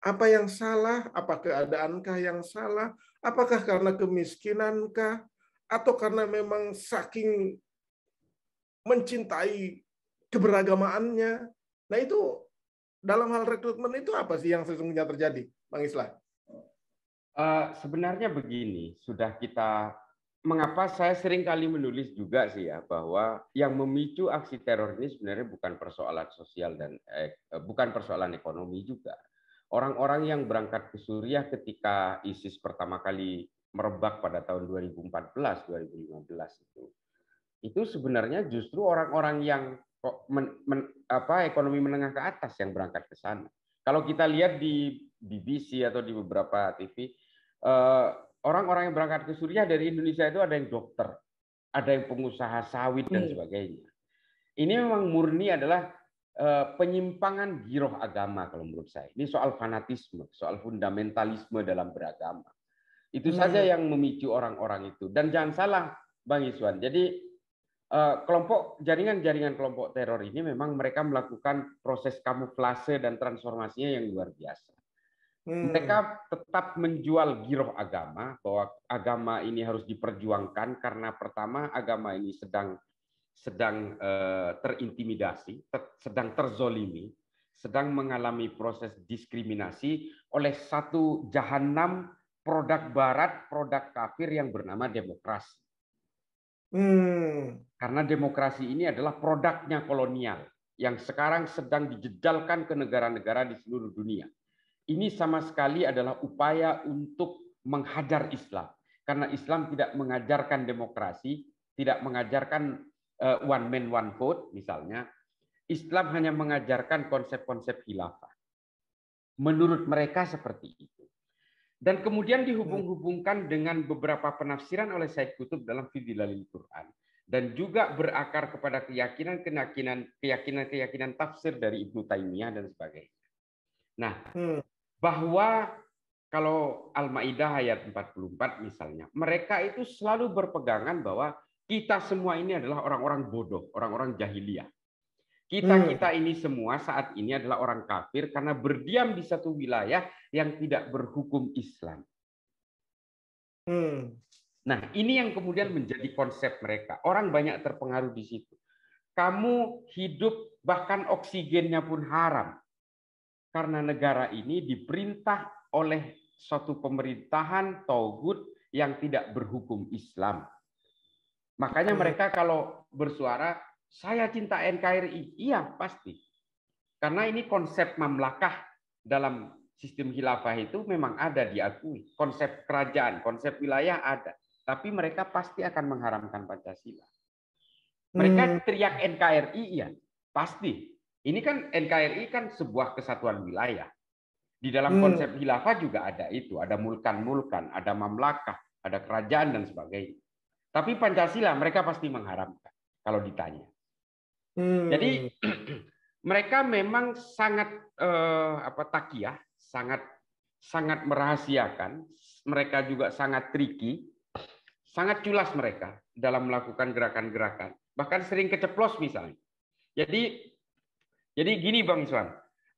Apa yang salah? Apa keadaankah yang salah? Apakah karena kemiskinankah? Atau karena memang saking mencintai keberagamaannya? Nah itu dalam hal rekrutmen itu apa sih yang sesungguhnya terjadi, Bang Islah? Sebenarnya begini, mengapa saya sering kali menulis juga sih ya, bahwa yang memicu aksi teror ini sebenarnya bukan persoalan sosial dan bukan persoalan ekonomi juga. Orang-orang yang berangkat ke Suriah ketika ISIS pertama kali merebak pada tahun 2014-2015 itu sebenarnya justru orang-orang yang ekonomi menengah ke atas yang berangkat ke sana. Kalau kita lihat di BBC atau di beberapa TV, orang-orang yang berangkat ke Suriah dari Indonesia itu ada yang dokter, ada yang pengusaha sawit dan sebagainya. Ini memang murni adalah penyimpangan giroh agama kalau menurut saya. Ini soal fanatisme, soal fundamentalisme dalam beragama. Itu saja yang memicu orang-orang itu. Dan jangan salah, Bang Iswan. Jadi jaringan-jaringan kelompok teror ini memang mereka melakukan proses kamuflase dan transformasinya yang luar biasa. Mereka tetap menjual giroh agama, bahwa agama ini harus diperjuangkan karena pertama agama ini sedang terintimidasi, sedang terzolimi, sedang mengalami proses diskriminasi oleh satu jahanam produk barat, produk kafir yang bernama demokrasi. Karena demokrasi ini adalah produknya kolonial yang sekarang sedang dijejalkan ke negara-negara di seluruh dunia. Ini sama sekali adalah upaya untuk menghajar Islam. Karena Islam tidak mengajarkan demokrasi, tidak mengajarkan one man one vote misalnya. Islam hanya mengajarkan konsep-konsep khilafah. Menurut mereka seperti itu. Dan kemudian dihubung-hubungkan dengan beberapa penafsiran oleh Said Qutb dalam Fi Dhilalil Quran. Dan juga berakar kepada keyakinan tafsir dari Ibnu Taimiyah dan sebagainya. Nah, bahwa kalau Al-Maidah ayat 44 misalnya, mereka itu selalu berpegangan bahwa kita semua ini adalah orang-orang bodoh, orang-orang jahiliyah. Kita ini semua saat ini adalah orang kafir karena berdiam di satu wilayah yang tidak berhukum Islam. Nah, ini yang kemudian menjadi konsep mereka. Orang banyak terpengaruh di situ. Kamu hidup bahkan oksigennya pun haram. Karena negara ini diperintah oleh suatu pemerintahan tauhid yang tidak berhukum Islam. Makanya mereka kalau bersuara, saya cinta NKRI. Iya, pasti. Karena ini konsep mamlakah dalam sistem khilafah itu memang ada diakui. Konsep kerajaan, konsep wilayah ada. Tapi mereka pasti akan mengharamkan Pancasila. Mereka teriak NKRI, iya, pasti. Ini kan NKRI kan sebuah kesatuan wilayah. Di dalam konsep khilafah juga ada itu, ada mulkan-mulkan, ada mamlakah, ada kerajaan dan sebagainya. Tapi Pancasila mereka pasti mengharamkan kalau ditanya. Jadi mereka memang sangat takiyah, sangat merahasiakan. Mereka juga sangat tricky, sangat culas mereka dalam melakukan gerakan-gerakan. Bahkan sering keceplos misalnya. Jadi gini Bang Iswan,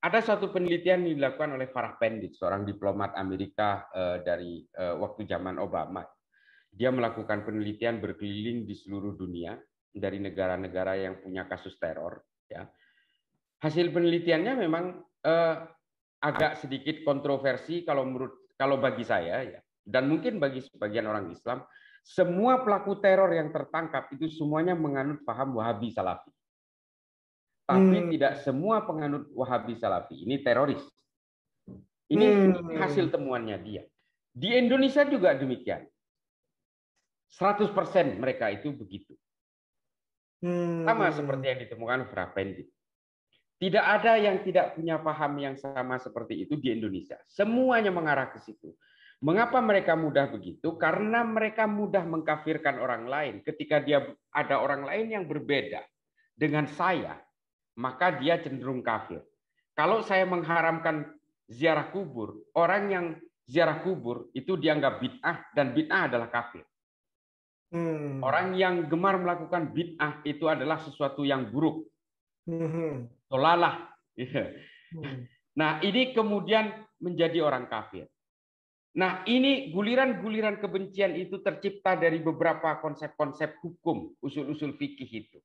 ada satu penelitian yang dilakukan oleh Farah Pendit, seorang diplomat Amerika dari waktu zaman Obama. Dia melakukan penelitian berkeliling di seluruh dunia dari negara-negara yang punya kasus teror. Ya. Hasil penelitiannya memang agak sedikit kontroversi kalau bagi saya, ya, dan mungkin bagi sebagian orang Islam, semua pelaku teror yang tertangkap itu semuanya menganut paham Wahabi Salafi. Tapi tidak semua penganut Wahabi Salafi ini teroris. Ini hasil temuannya dia. Di Indonesia juga demikian. 100% mereka itu begitu. Sama seperti yang ditemukan Farah Pendit. Tidak ada yang tidak punya paham yang sama seperti itu di Indonesia. Semuanya mengarah ke situ. Mengapa mereka mudah begitu? Karena mereka mudah mengkafirkan orang lain. Ketika dia ada orang lain yang berbeda dengan saya, maka dia cenderung kafir. Kalau saya mengharamkan ziarah kubur, orang yang ziarah kubur itu dianggap bid'ah dan bid'ah adalah kafir. Orang yang gemar melakukan bid'ah itu adalah sesuatu yang buruk. Dolalah. Nah, ini kemudian menjadi orang kafir. Nah, ini guliran-guliran kebencian itu tercipta dari beberapa konsep-konsep hukum, usul-usul fikih itu.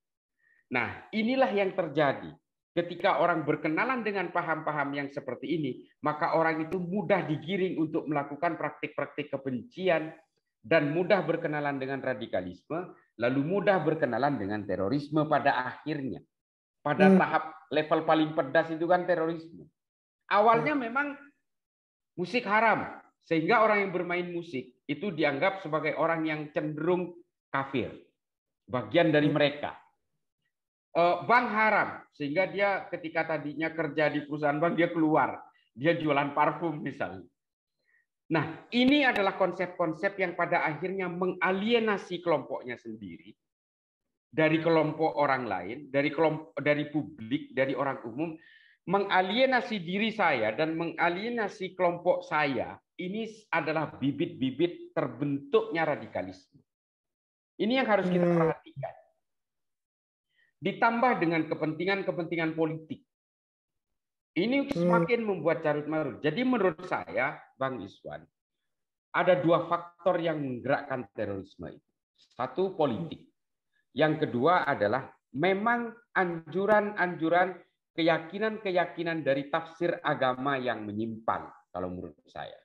Nah, inilah yang terjadi. Ketika orang berkenalan dengan paham-paham yang seperti ini, maka orang itu mudah digiring untuk melakukan praktik-praktik kebencian dan mudah berkenalan dengan radikalisme, lalu mudah berkenalan dengan terorisme pada akhirnya. Pada tahap level paling pedas itu kan terorisme. Awalnya memang musik haram, sehingga orang yang bermain musik itu dianggap sebagai orang yang cenderung kafir, bagian dari mereka. Bank haram, sehingga dia ketika tadinya kerja di perusahaan bank, dia keluar, dia jualan parfum misalnya. Nah, ini adalah konsep-konsep yang pada akhirnya mengalienasi kelompoknya sendiri dari kelompok orang lain, dari publik, dari orang umum, mengalienasi diri saya dan mengalienasi kelompok saya. Ini adalah bibit-bibit terbentuknya radikalisme. Ini yang harus kita perhatikan. Ditambah dengan kepentingan-kepentingan politik. Ini semakin membuat carut-marut. Jadi menurut saya, Bang Iswan, ada dua faktor yang menggerakkan terorisme itu. Satu, politik. Yang kedua adalah memang anjuran-anjuran, keyakinan-keyakinan dari tafsir agama yang menyimpang, kalau menurut saya.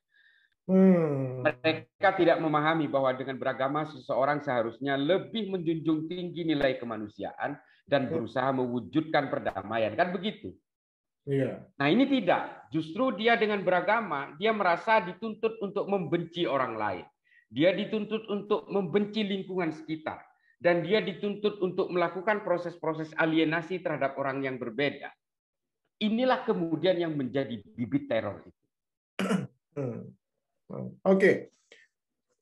Mereka tidak memahami bahwa dengan beragama seseorang seharusnya lebih menjunjung tinggi nilai kemanusiaan dan berusaha mewujudkan perdamaian, kan begitu? Iya. Nah, ini tidak. Justru dia dengan beragama, dia merasa dituntut untuk membenci orang lain. Dia dituntut untuk membenci lingkungan sekitar. Dan dia dituntut untuk melakukan proses-proses alienasi terhadap orang yang berbeda. Inilah kemudian yang menjadi bibit teror itu. Oke.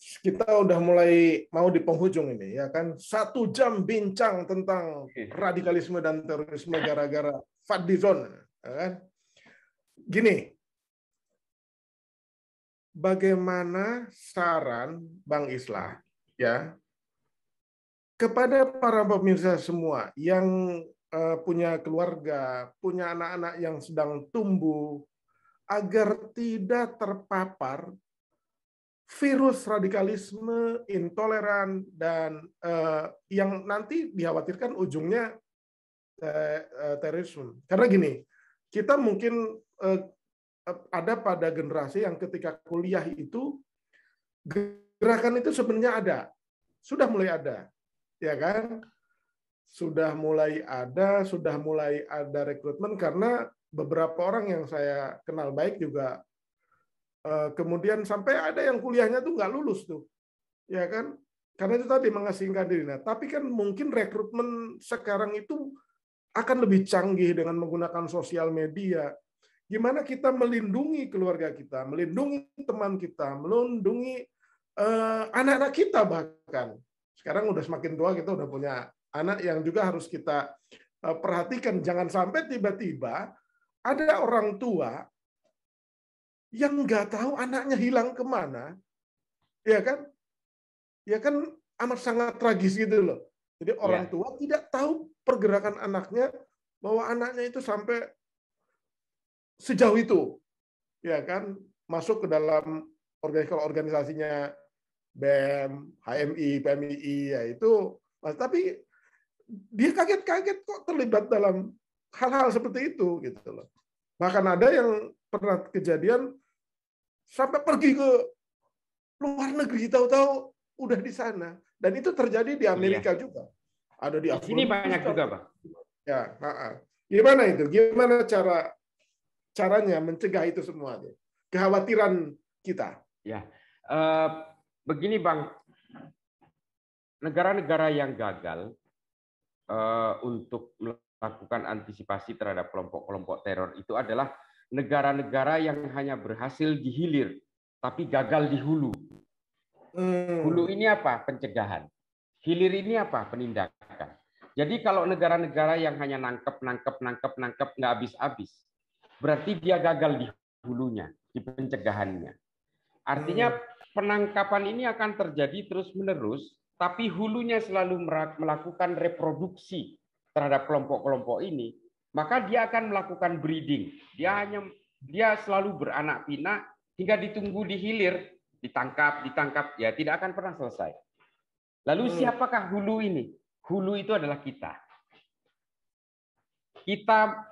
Kita udah mulai mau di penghujung ini, ya kan? 1 jam bincang tentang radikalisme dan terorisme gara-gara Fadlizon, ya kan? Gini, bagaimana saran Bang Islah, ya, kepada para pemirsa semua yang punya keluarga, punya anak-anak yang sedang tumbuh, agar tidak terpapar virus radikalisme, intoleran, dan yang nanti dikhawatirkan ujungnya terorisme. Karena gini, kita mungkin ada pada generasi yang ketika kuliah itu, gerakan itu sebenarnya ada. Sudah mulai ada. Ya kan? Sudah mulai ada rekrutmen, karena beberapa orang yang saya kenal baik juga kemudian sampai ada yang kuliahnya tuh nggak lulus tuh, ya kan? Karena itu tadi mengasingkan diri. Nah, tapi kan mungkin rekrutmen sekarang itu akan lebih canggih dengan menggunakan sosial media. Gimana kita melindungi keluarga kita, melindungi teman kita, melindungi anak-anak kita bahkan. Sekarang udah semakin tua, kita udah punya anak yang juga harus kita perhatikan. Jangan sampai tiba-tiba ada orang tua yang nggak tahu anaknya hilang kemana, ya kan? Ya kan, amat sangat tragis gitu loh. Jadi orang tua tidak tahu pergerakan anaknya, bahwa anaknya itu sampai sejauh itu, ya kan? Masuk ke dalam organisasinya BEM, HMI, PMII, ya itu. Tapi dia kaget-kaget kok terlibat dalam hal-hal seperti itu, gitu loh. Bahkan ada yang pernah kejadian sampai pergi ke luar negeri, tahu-tahu udah di sana. Dan itu terjadi di Amerika juga. Ada di Afghanistan. Di sini banyak juga, Pak. Ya, gimana itu? Gimana caranya mencegah itu semua? Kekhawatiran kita. Ya, begini Bang, negara-negara yang gagal untuk melakukan antisipasi terhadap kelompok-kelompok teror itu adalah negara-negara yang hanya berhasil di hilir, tapi gagal di hulu. Hulu ini apa? Pencegahan. Hilir ini apa? Penindakan. Jadi kalau negara-negara yang hanya nangkep, nggak habis-habis, berarti dia gagal di hulunya, di pencegahannya. Artinya penangkapan ini akan terjadi terus-menerus, tapi hulunya selalu melakukan reproduksi terhadap kelompok-kelompok ini, maka dia akan melakukan breeding. Dia selalu beranak pinak hingga ditunggu di hilir, ditangkap, ya tidak akan pernah selesai. Lalu siapakah hulu ini? Hulu itu adalah kita. Kita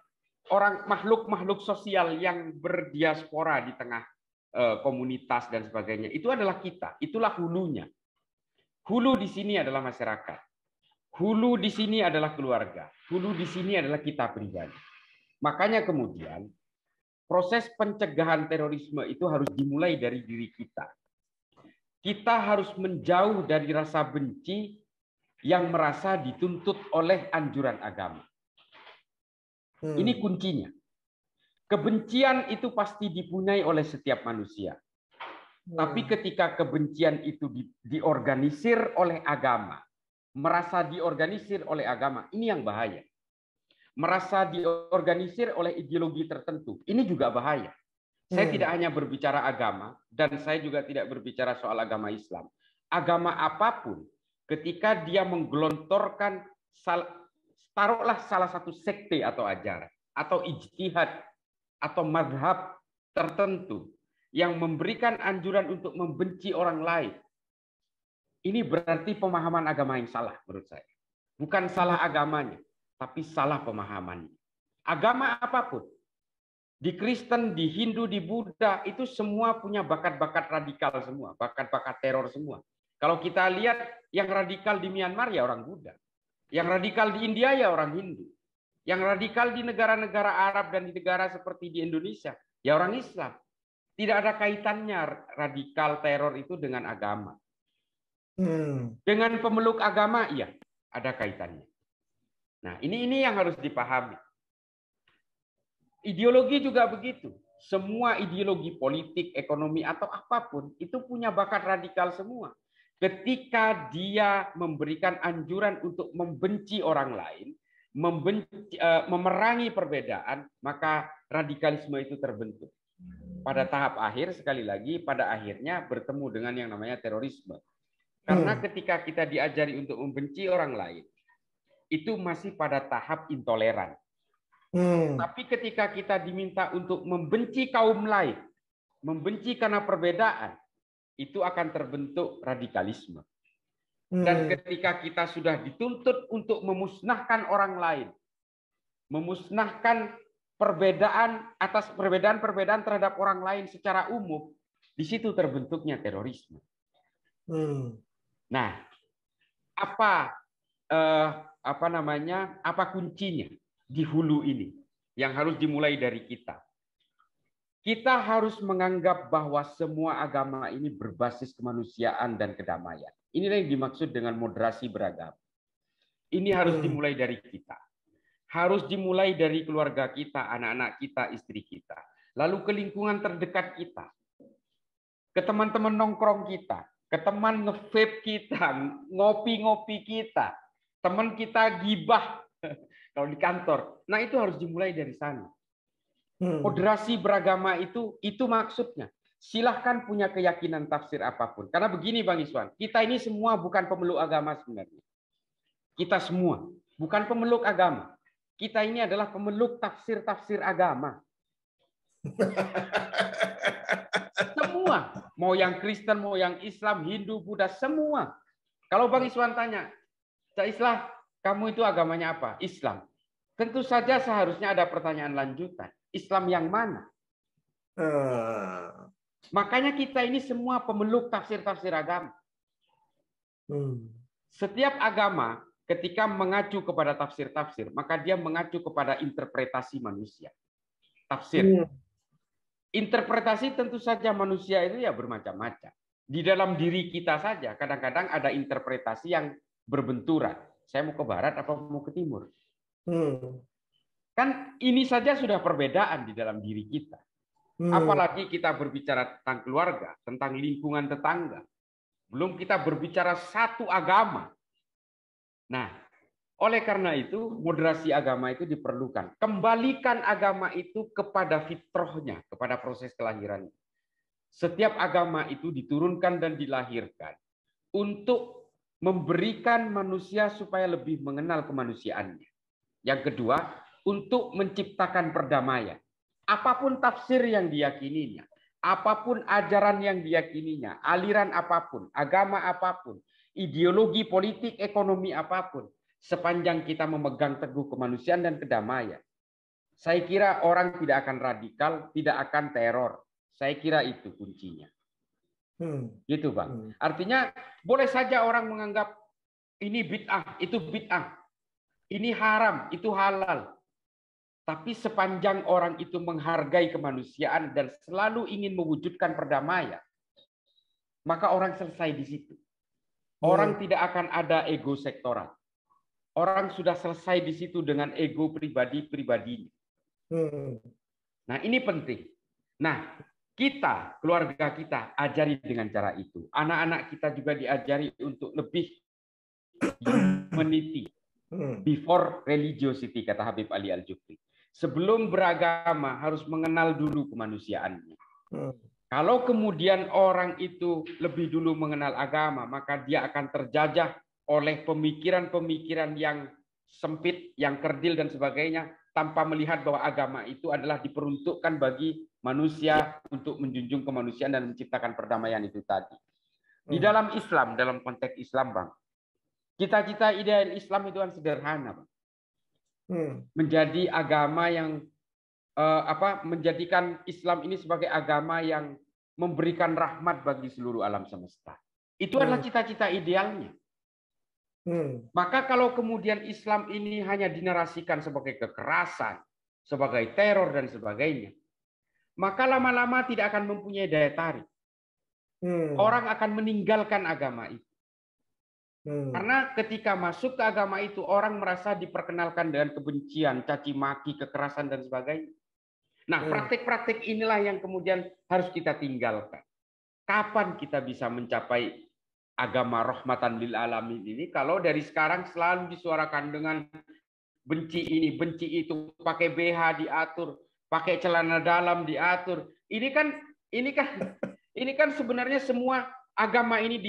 orang makhluk-makhluk sosial yang berdiaspora di tengah komunitas dan sebagainya. Itu adalah kita. Itulah hulunya. Hulu di sini adalah masyarakat. Hulu di sini adalah keluarga. Hulu di sini adalah kita pribadi. Makanya kemudian proses pencegahan terorisme itu harus dimulai dari diri kita. Kita harus menjauh dari rasa benci yang merasa dituntut oleh anjuran agama. Ini kuncinya. Kebencian itu pasti dipunyai oleh setiap manusia. Tapi ketika kebencian itu diorganisir oleh agama, merasa diorganisir oleh agama, ini yang bahaya. Merasa diorganisir oleh ideologi tertentu, ini juga bahaya. Saya tidak hanya berbicara agama, dan saya juga tidak berbicara soal agama Islam. Agama apapun, ketika dia menggelontorkan, taruhlah salah satu sekte atau ajaran, atau ijtihad, atau madhab tertentu yang memberikan anjuran untuk membenci orang lain, ini berarti pemahaman agama yang salah menurut saya. Bukan salah agamanya, tapi salah pemahamannya. Agama apapun, di Kristen, di Hindu, di Buddha, itu semua punya bakat-bakat radikal semua, bakat-bakat teror semua. Kalau kita lihat yang radikal di Myanmar ya orang Buddha, yang radikal di India ya orang Hindu, yang radikal di negara-negara Arab dan di negara seperti di Indonesia, ya orang Islam. Tidak ada kaitannya radikal teror itu dengan agama. Dengan pemeluk agama, iya, ada kaitannya. Nah, ini yang harus dipahami. Ideologi juga begitu. Semua ideologi politik, ekonomi, atau apapun, itu punya bakat radikal semua. Ketika dia memberikan anjuran untuk membenci orang lain, memerangi perbedaan, maka radikalisme itu terbentuk. Pada tahap akhir, sekali lagi, pada akhirnya bertemu dengan yang namanya terorisme. Karena ketika kita diajari untuk membenci orang lain, itu masih pada tahap intoleran. Tapi ketika kita diminta untuk membenci kaum lain, membenci karena perbedaan, itu akan terbentuk radikalisme. Dan ketika kita sudah dituntut untuk memusnahkan orang lain, memusnahkan perbedaan atas perbedaan-perbedaan terhadap orang lain secara umum, di situ terbentuknya terorisme. Nah, apa kuncinya di hulu ini yang harus dimulai dari kita? Kita harus menganggap bahwa semua agama ini berbasis kemanusiaan dan kedamaian. Inilah yang dimaksud dengan moderasi beragama. Ini harus dimulai dari kita. Harus dimulai dari keluarga kita, anak-anak kita, istri kita. Lalu ke lingkungan terdekat kita. Ke teman-teman nongkrong kita. Ke teman nge-vape kita. Ngopi-ngopi kita. Teman kita gibah. Kalau di kantor. Nah, itu harus dimulai dari sana. Moderasi beragama itu maksudnya. Silahkan punya keyakinan tafsir apapun. Karena begini Bang Iswan, kita ini semua bukan pemeluk agama sebenarnya. Kita semua bukan pemeluk agama. Kita ini adalah pemeluk tafsir-tafsir agama. Semua. Mau yang Kristen, mau yang Islam, Hindu, Buddha, semua. Kalau Bang Iswan tanya, Cak Islah, kamu itu agamanya apa? Islam. Tentu saja seharusnya ada pertanyaan lanjutan. Islam yang mana? Makanya kita ini semua pemeluk tafsir-tafsir agama. Setiap agama ketika mengacu kepada tafsir-tafsir, maka dia mengacu kepada interpretasi manusia. Tafsir. Interpretasi tentu saja manusia itu ya bermacam-macam. Di dalam diri kita saja kadang-kadang ada interpretasi yang berbenturan. Saya mau ke barat apa mau ke timur? Kan ini saja sudah perbedaan di dalam diri kita. Apalagi kita berbicara tentang keluarga, tentang lingkungan tetangga. Belum kita berbicara satu agama. Nah, Oleh karena itu, moderasi agama itu diperlukan. Kembalikan agama itu kepada fitrahnya, kepada proses kelahirannya. Setiap agama itu diturunkan dan dilahirkan untuk memberikan manusia supaya lebih mengenal kemanusiaannya. Yang kedua, untuk menciptakan perdamaian. Apapun tafsir yang diyakininya, apapun ajaran yang diyakininya, aliran apapun, agama apapun, ideologi politik, ekonomi apapun, sepanjang kita memegang teguh kemanusiaan dan kedamaian, saya kira orang tidak akan radikal, tidak akan teror. Saya kira itu kuncinya. Gitu, Bang. Artinya boleh saja orang menganggap ini bid'ah, itu bid'ah. Ini haram, itu halal. Tapi sepanjang orang itu menghargai kemanusiaan dan selalu ingin mewujudkan perdamaian, maka orang selesai di situ. Orang tidak akan ada ego sektoral. Orang sudah selesai di situ dengan ego pribadi-pribadinya. Nah, ini penting. Nah, kita, keluarga kita, ajari dengan cara itu. Anak-anak kita juga diajari untuk lebih humanity before religiosity, kata Habib Ali Al-Jufri. Sebelum beragama harus mengenal dulu kemanusiaannya. Kalau kemudian orang itu lebih dulu mengenal agama, maka dia akan terjajah oleh pemikiran-pemikiran yang sempit, yang kerdil dan sebagainya, tanpa melihat bahwa agama itu adalah diperuntukkan bagi manusia untuk menjunjung kemanusiaan dan menciptakan perdamaian itu tadi. Di dalam Islam, dalam konteks Islam, Bang, cita-cita ideal Islam itu kan sederhana, Bang. Menjadi agama yang menjadikan Islam ini sebagai agama yang memberikan rahmat bagi seluruh alam semesta. Itu adalah cita-cita idealnya. Maka kalau kemudian Islam ini hanya dinarasikan sebagai kekerasan, sebagai teror dan sebagainya, maka lama-lama tidak akan mempunyai daya tarik. Orang akan meninggalkan agama itu. Karena ketika masuk ke agama itu, orang merasa diperkenalkan dengan kebencian, caci maki, kekerasan dan sebagainya. Nah, praktik-praktik inilah yang kemudian harus kita tinggalkan. Kapan kita bisa mencapai agama rahmatan lil alamin ini kalau dari sekarang selalu disuarakan dengan benci ini, benci itu, pakai BH diatur, pakai celana dalam diatur. Ini kan sebenarnya semua agama ini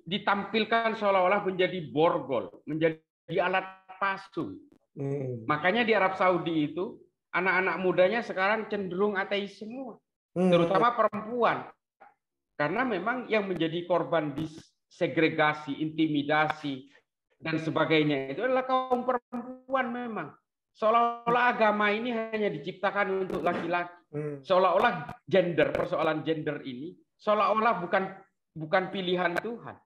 ditampilkan seolah-olah menjadi borgol, menjadi alat palsu. Makanya di Arab Saudi itu anak-anak mudanya sekarang cenderung ateis semua, terutama perempuan. Karena memang yang menjadi korban disegregasi, intimidasi, dan sebagainya itu adalah kaum perempuan memang. Seolah-olah agama ini hanya diciptakan untuk laki-laki. Seolah-olah persoalan gender ini, seolah-olah bukan pilihan Tuhan.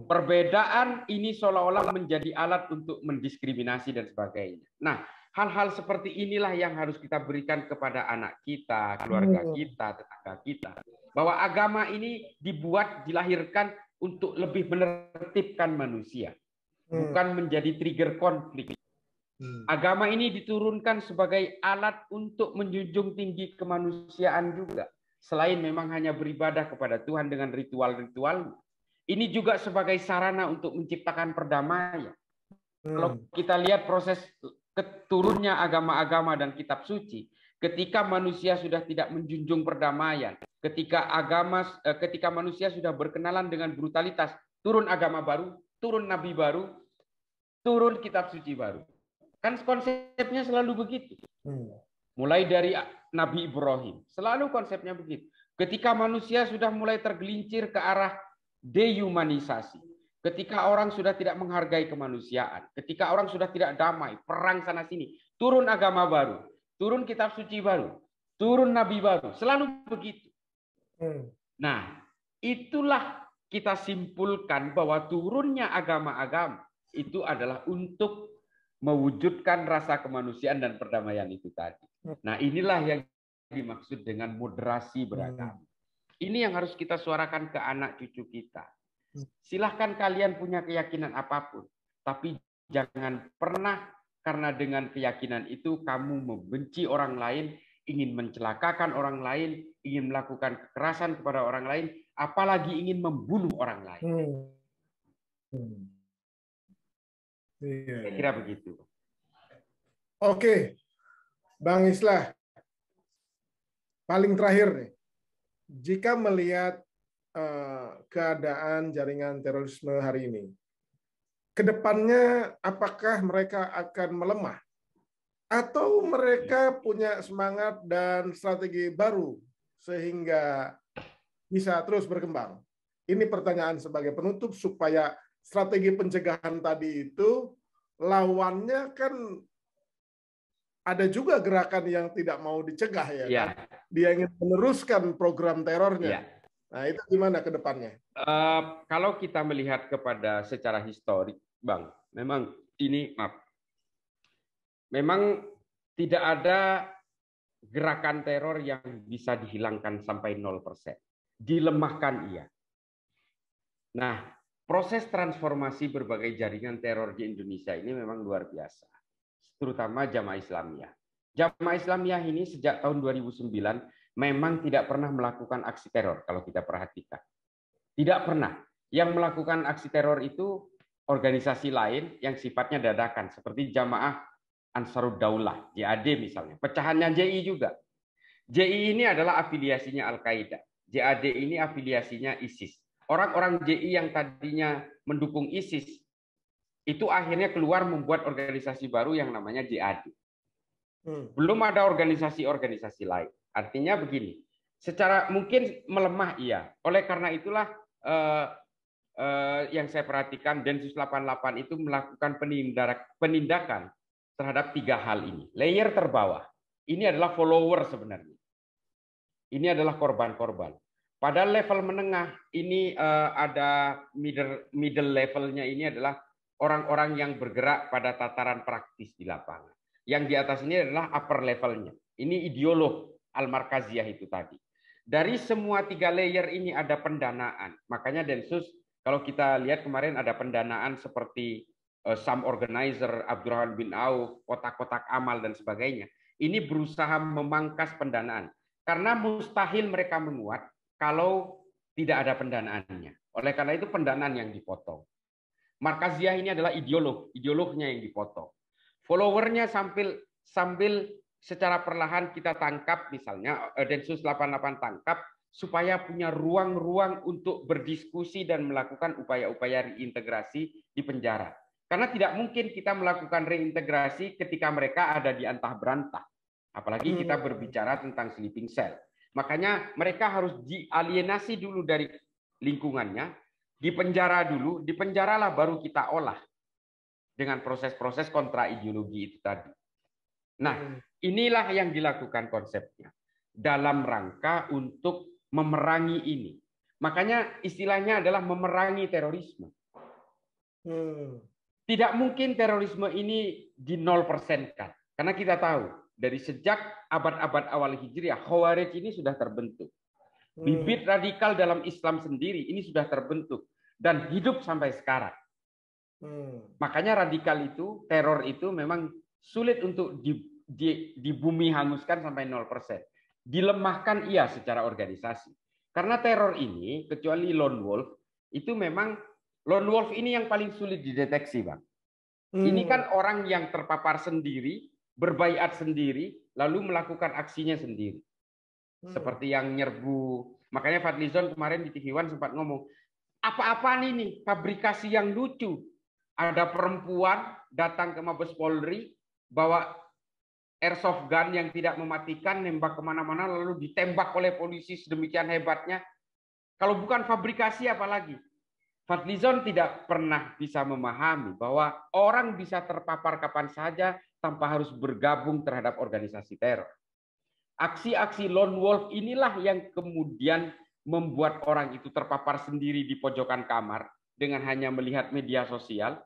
Perbedaan ini seolah-olah menjadi alat untuk mendiskriminasi dan sebagainya. Nah, hal-hal seperti inilah yang harus kita berikan kepada anak kita, keluarga kita, tetangga kita. Bahwa agama ini dilahirkan untuk lebih menertibkan manusia. Bukan menjadi trigger konflik. Agama ini diturunkan sebagai alat untuk menjunjung tinggi kemanusiaan juga. Selain memang hanya beribadah kepada Tuhan dengan ritual-ritual, ini juga sebagai sarana untuk menciptakan perdamaian. Kalau kita lihat proses keturunnya agama-agama dan kitab suci, ketika manusia sudah tidak menjunjung perdamaian, ketika manusia sudah berkenalan dengan brutalitas, turun agama baru, turun nabi baru, turun kitab suci baru. Kan konsepnya selalu begitu. Mulai dari Nabi Ibrahim, selalu konsepnya begitu. Ketika manusia sudah mulai tergelincir ke arah dehumanisasi, ketika orang sudah tidak menghargai kemanusiaan, ketika orang sudah tidak damai, perang sana sini, turun agama baru, turun kitab suci baru, turun nabi baru, selalu begitu. Nah, itulah kita simpulkan bahwa turunnya agama-agama itu adalah untuk mewujudkan rasa kemanusiaan dan perdamaian itu tadi. Nah, inilah yang dimaksud dengan moderasi beragama. Ini yang harus kita suarakan ke anak cucu kita. Silahkan kalian punya keyakinan apapun, tapi jangan pernah karena dengan keyakinan itu kamu membenci orang lain, ingin mencelakakan orang lain, ingin melakukan kekerasan kepada orang lain, apalagi ingin membunuh orang lain. Iya, Saya iya. kira begitu. Oke, Bang Islah, paling terakhir nih, jika melihat keadaan jaringan terorisme hari ini, kedepannya apakah mereka akan melemah atau mereka punya semangat dan strategi baru sehingga bisa terus berkembang? Ini pertanyaan sebagai penutup supaya strategi pencegahan tadi itu lawannya kan ada juga gerakan yang tidak mau dicegah ya Ya, kan? Dia ingin meneruskan program terornya. ya. Nah, itu gimana ke depannya? Kalau kita melihat kepada secara historik, Bang, memang ini memang tidak ada gerakan teror yang bisa dihilangkan sampai 0%. Dilemahkan iya. Nah, proses transformasi berbagai jaringan teror di Indonesia ini memang luar biasa, terutama Jamaah Islamiyah. Jamaah Islamiyah ini sejak tahun 2009 memang tidak pernah melakukan aksi teror kalau kita perhatikan. Tidak pernah. Yang melakukan aksi teror itu organisasi lain yang sifatnya dadakan, seperti Jamaah Ansarud Daulah, JAD misalnya. Pecahannya JI juga. JI ini adalah afiliasinya Al-Qaeda. JAD ini afiliasinya ISIS. Orang-orang JI yang tadinya mendukung ISIS, itu akhirnya keluar membuat organisasi baru yang namanya JAD. Belum ada organisasi-organisasi lain. Artinya begini, secara mungkin melemah iya. Oleh karena itulah yang saya perhatikan Densus 88 itu melakukan penindakan terhadap 3 hal ini. Layer terbawah, ini adalah follower sebenarnya. Ini adalah korban-korban. Pada level menengah, ini ada middle levelnya, ini adalah orang-orang yang bergerak pada tataran praktis di lapangan. Yang di atas ini adalah upper levelnya. Ini ideolog Al-Markaziyah itu tadi. Dari semua 3 layer ini ada pendanaan. Makanya Densus, kalau kita lihat kemarin ada pendanaan seperti Sam Organizer, Abdurrahman bin Auf, kotak-kotak amal, dan sebagainya. Ini berusaha memangkas pendanaan. Karena mustahil mereka menguat kalau tidak ada pendanaannya. Oleh karena itu pendanaan yang dipotong. Markaziyah ini adalah ideolognya yang dipotong. Followernya sambil secara perlahan kita tangkap, misalnya Densus 88 tangkap, supaya punya ruang-ruang untuk berdiskusi dan melakukan upaya-upaya reintegrasi di penjara. Karena tidak mungkin kita melakukan reintegrasi ketika mereka ada di antah berantah. Apalagi kita berbicara tentang sleeping cell. Makanya mereka harus dialienasi dulu dari lingkungannya, dipenjara dulu, dipenjaralah baru kita olah dengan proses-proses kontra ideologi itu tadi. Nah, inilah yang dilakukan konsepnya dalam rangka untuk memerangi ini. Makanya istilahnya adalah memerangi terorisme. Tidak mungkin terorisme ini di 0% kan. Karena kita tahu dari sejak abad-abad awal Hijriah, Khawarij ini sudah terbentuk. Bibit radikal dalam Islam sendiri ini sudah terbentuk dan hidup sampai sekarang. Makanya radikal itu, teror itu memang sulit untuk di bumi hanguskan sampai 0%. Dilemahkan iya secara organisasi. Karena teror ini, kecuali lone wolf, itu memang lone wolf ini yang paling sulit dideteksi, Bang. Ini kan orang yang terpapar sendiri, berbaiat sendiri, lalu melakukan aksinya sendiri. Seperti yang nyerbu. Makanya Fadlizon kemarin di TV One sempat ngomong, apa-apaan ini? Fabrikasi yang lucu. Ada perempuan datang ke Mabes Polri, bawa airsoft gun yang tidak mematikan, nembak kemana-mana, lalu ditembak oleh polisi sedemikian hebatnya. Kalau bukan fabrikasi apalagi? Fadlizon tidak pernah bisa memahami bahwa orang bisa terpapar kapan saja tanpa harus bergabung terhadap organisasi teror. Aksi-aksi lone wolf inilah yang kemudian membuat orang itu terpapar sendiri di pojokan kamar dengan hanya melihat media sosial,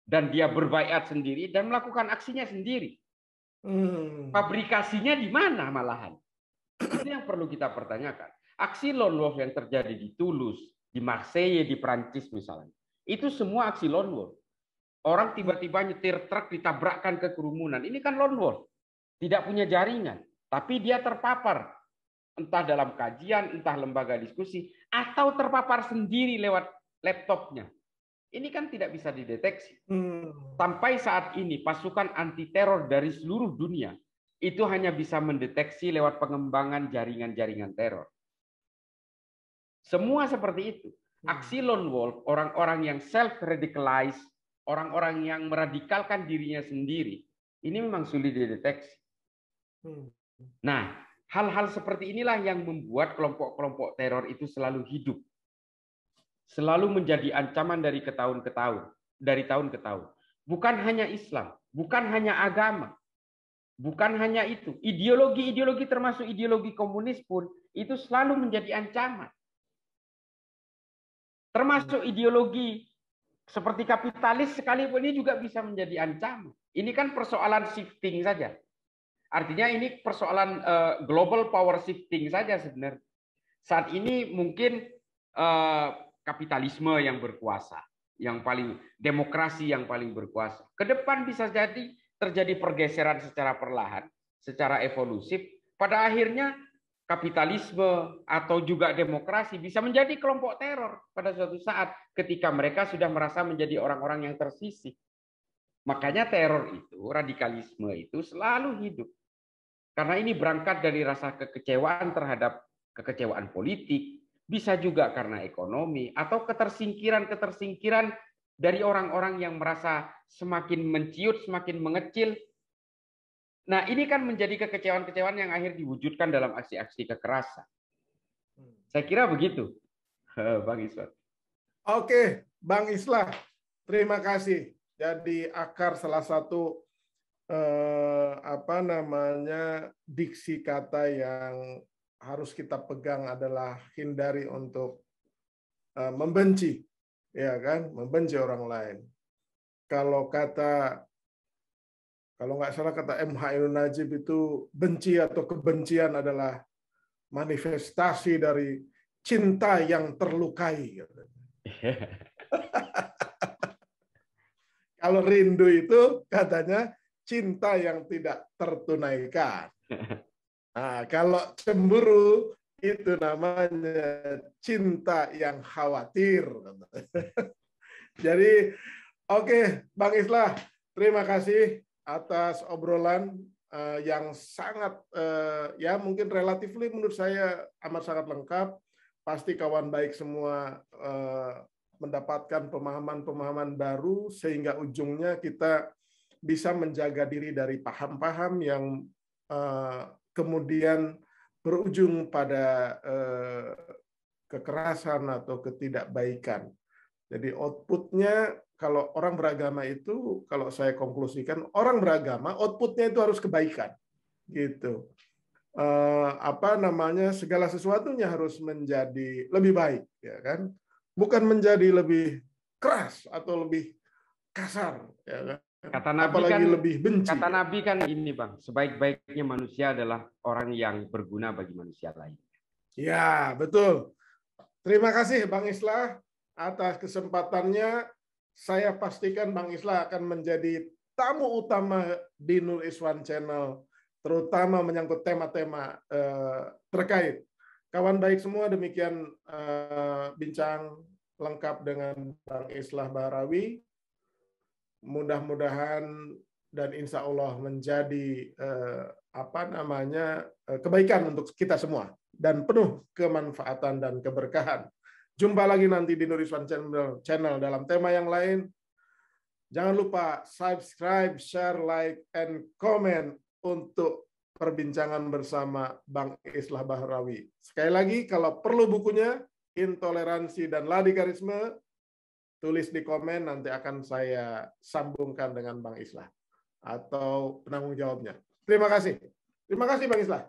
dan dia berbaiat sendiri dan melakukan aksinya sendiri. Fabrikasinya di mana malahan? Itu yang perlu kita pertanyakan. Aksi lone wolf yang terjadi di Toulouse, di Marseille, di Prancis misalnya, itu semua aksi lone wolf. Orang tiba-tiba nyetir truk ditabrakkan ke kerumunan. Ini kan lone wolf. Tidak punya jaringan. Tapi dia terpapar. Entah dalam kajian, entah lembaga diskusi, atau terpapar sendiri lewat laptopnya. Ini kan tidak bisa dideteksi. Sampai saat ini pasukan anti teror dari seluruh dunia itu hanya bisa mendeteksi lewat pengembangan jaringan-jaringan teror. Semua seperti itu. Aksi lone wolf, orang-orang yang self-radicalize, orang-orang yang meradikalkan dirinya sendiri, ini memang sulit dideteksi. Nah, hal-hal seperti inilah yang membuat kelompok-kelompok teror itu selalu hidup. Selalu menjadi ancaman dari tahun ke tahun, dari tahun ke tahun. Bukan hanya Islam, bukan hanya agama, bukan hanya itu. Ideologi-ideologi termasuk ideologi komunis pun itu selalu menjadi ancaman. Termasuk ideologi seperti kapitalis sekalipun ini juga bisa menjadi ancaman. Ini kan persoalan shifting saja. Artinya ini persoalan global power shifting saja sebenarnya. Saat ini mungkin kapitalisme yang berkuasa, yang paling demokrasi yang paling berkuasa. Ke depan bisa jadi terjadi pergeseran secara perlahan, secara evolusif. Pada akhirnya kapitalisme atau juga demokrasi bisa menjadi kelompok teror pada suatu saat ketika mereka sudah merasa menjadi orang-orang yang tersisih. Makanya teror itu, radikalisme itu selalu hidup. Karena ini berangkat dari rasa kekecewaan terhadap kekecewaan politik, bisa juga karena ekonomi, atau ketersingkiran-ketersingkiran dari orang-orang yang merasa semakin menciut, semakin mengecil. Nah, ini kan menjadi kekecewaan-kekecewaan yang akhir diwujudkan dalam aksi-aksi kekerasan. Saya kira begitu, Bang Islah. Oke, Bang Islah, terima kasih. Jadi akar salah satu diksi kata yang harus kita pegang adalah hindari untuk membenci, ya kan, membenci orang lain. Kalau nggak salah kata M. Hairun Najib itu benci atau kebencian adalah manifestasi dari cinta yang terlukai. Kalau rindu itu katanya cinta yang tidak tertunaikan. Nah, kalau cemburu itu namanya cinta yang khawatir. Jadi, oke, Bang Islah, terima kasih atas obrolan yang sangat, ya mungkin relatif menurut saya amat sangat lengkap. Pasti kawan baik semua mendapatkan pemahaman-pemahaman baru sehingga ujungnya kita bisa menjaga diri dari paham-paham yang kemudian berujung pada kekerasan atau ketidakbaikan. Jadi outputnya kalau orang beragama itu, kalau saya konklusikan, orang beragama outputnya itu harus kebaikan, gitu. Segala sesuatunya harus menjadi lebih baik, ya kan? Bukan menjadi lebih keras atau lebih kasar, ya kan? Kata Nabi apalagi kan, lebih benci. Kata Nabi kan ini, Bang, sebaik-baiknya manusia adalah orang yang berguna bagi manusia lain. Ya, betul. Terima kasih Bang Islah atas kesempatannya. Saya pastikan Bang Islah akan menjadi tamu utama di Nur Iswan Channel, terutama menyangkut tema-tema terkait. Kawan baik semua, demikian bincang lengkap dengan Bang Islah Bahrawi. Mudah-mudahan dan insya Allah menjadi kebaikan untuk kita semua dan penuh kemanfaatan dan keberkahan. Jumpa lagi nanti di Nur Iswan Channel dalam tema yang lain. Jangan lupa subscribe, share, like, and comment untuk perbincangan bersama Bang Islah Bahrawi. Sekali lagi, kalau perlu bukunya, Intoleransi dan Radikalisme, tulis di komen, nanti akan saya sambungkan dengan Bang Islah atau penanggung jawabnya. Terima kasih. Terima kasih Bang Islah.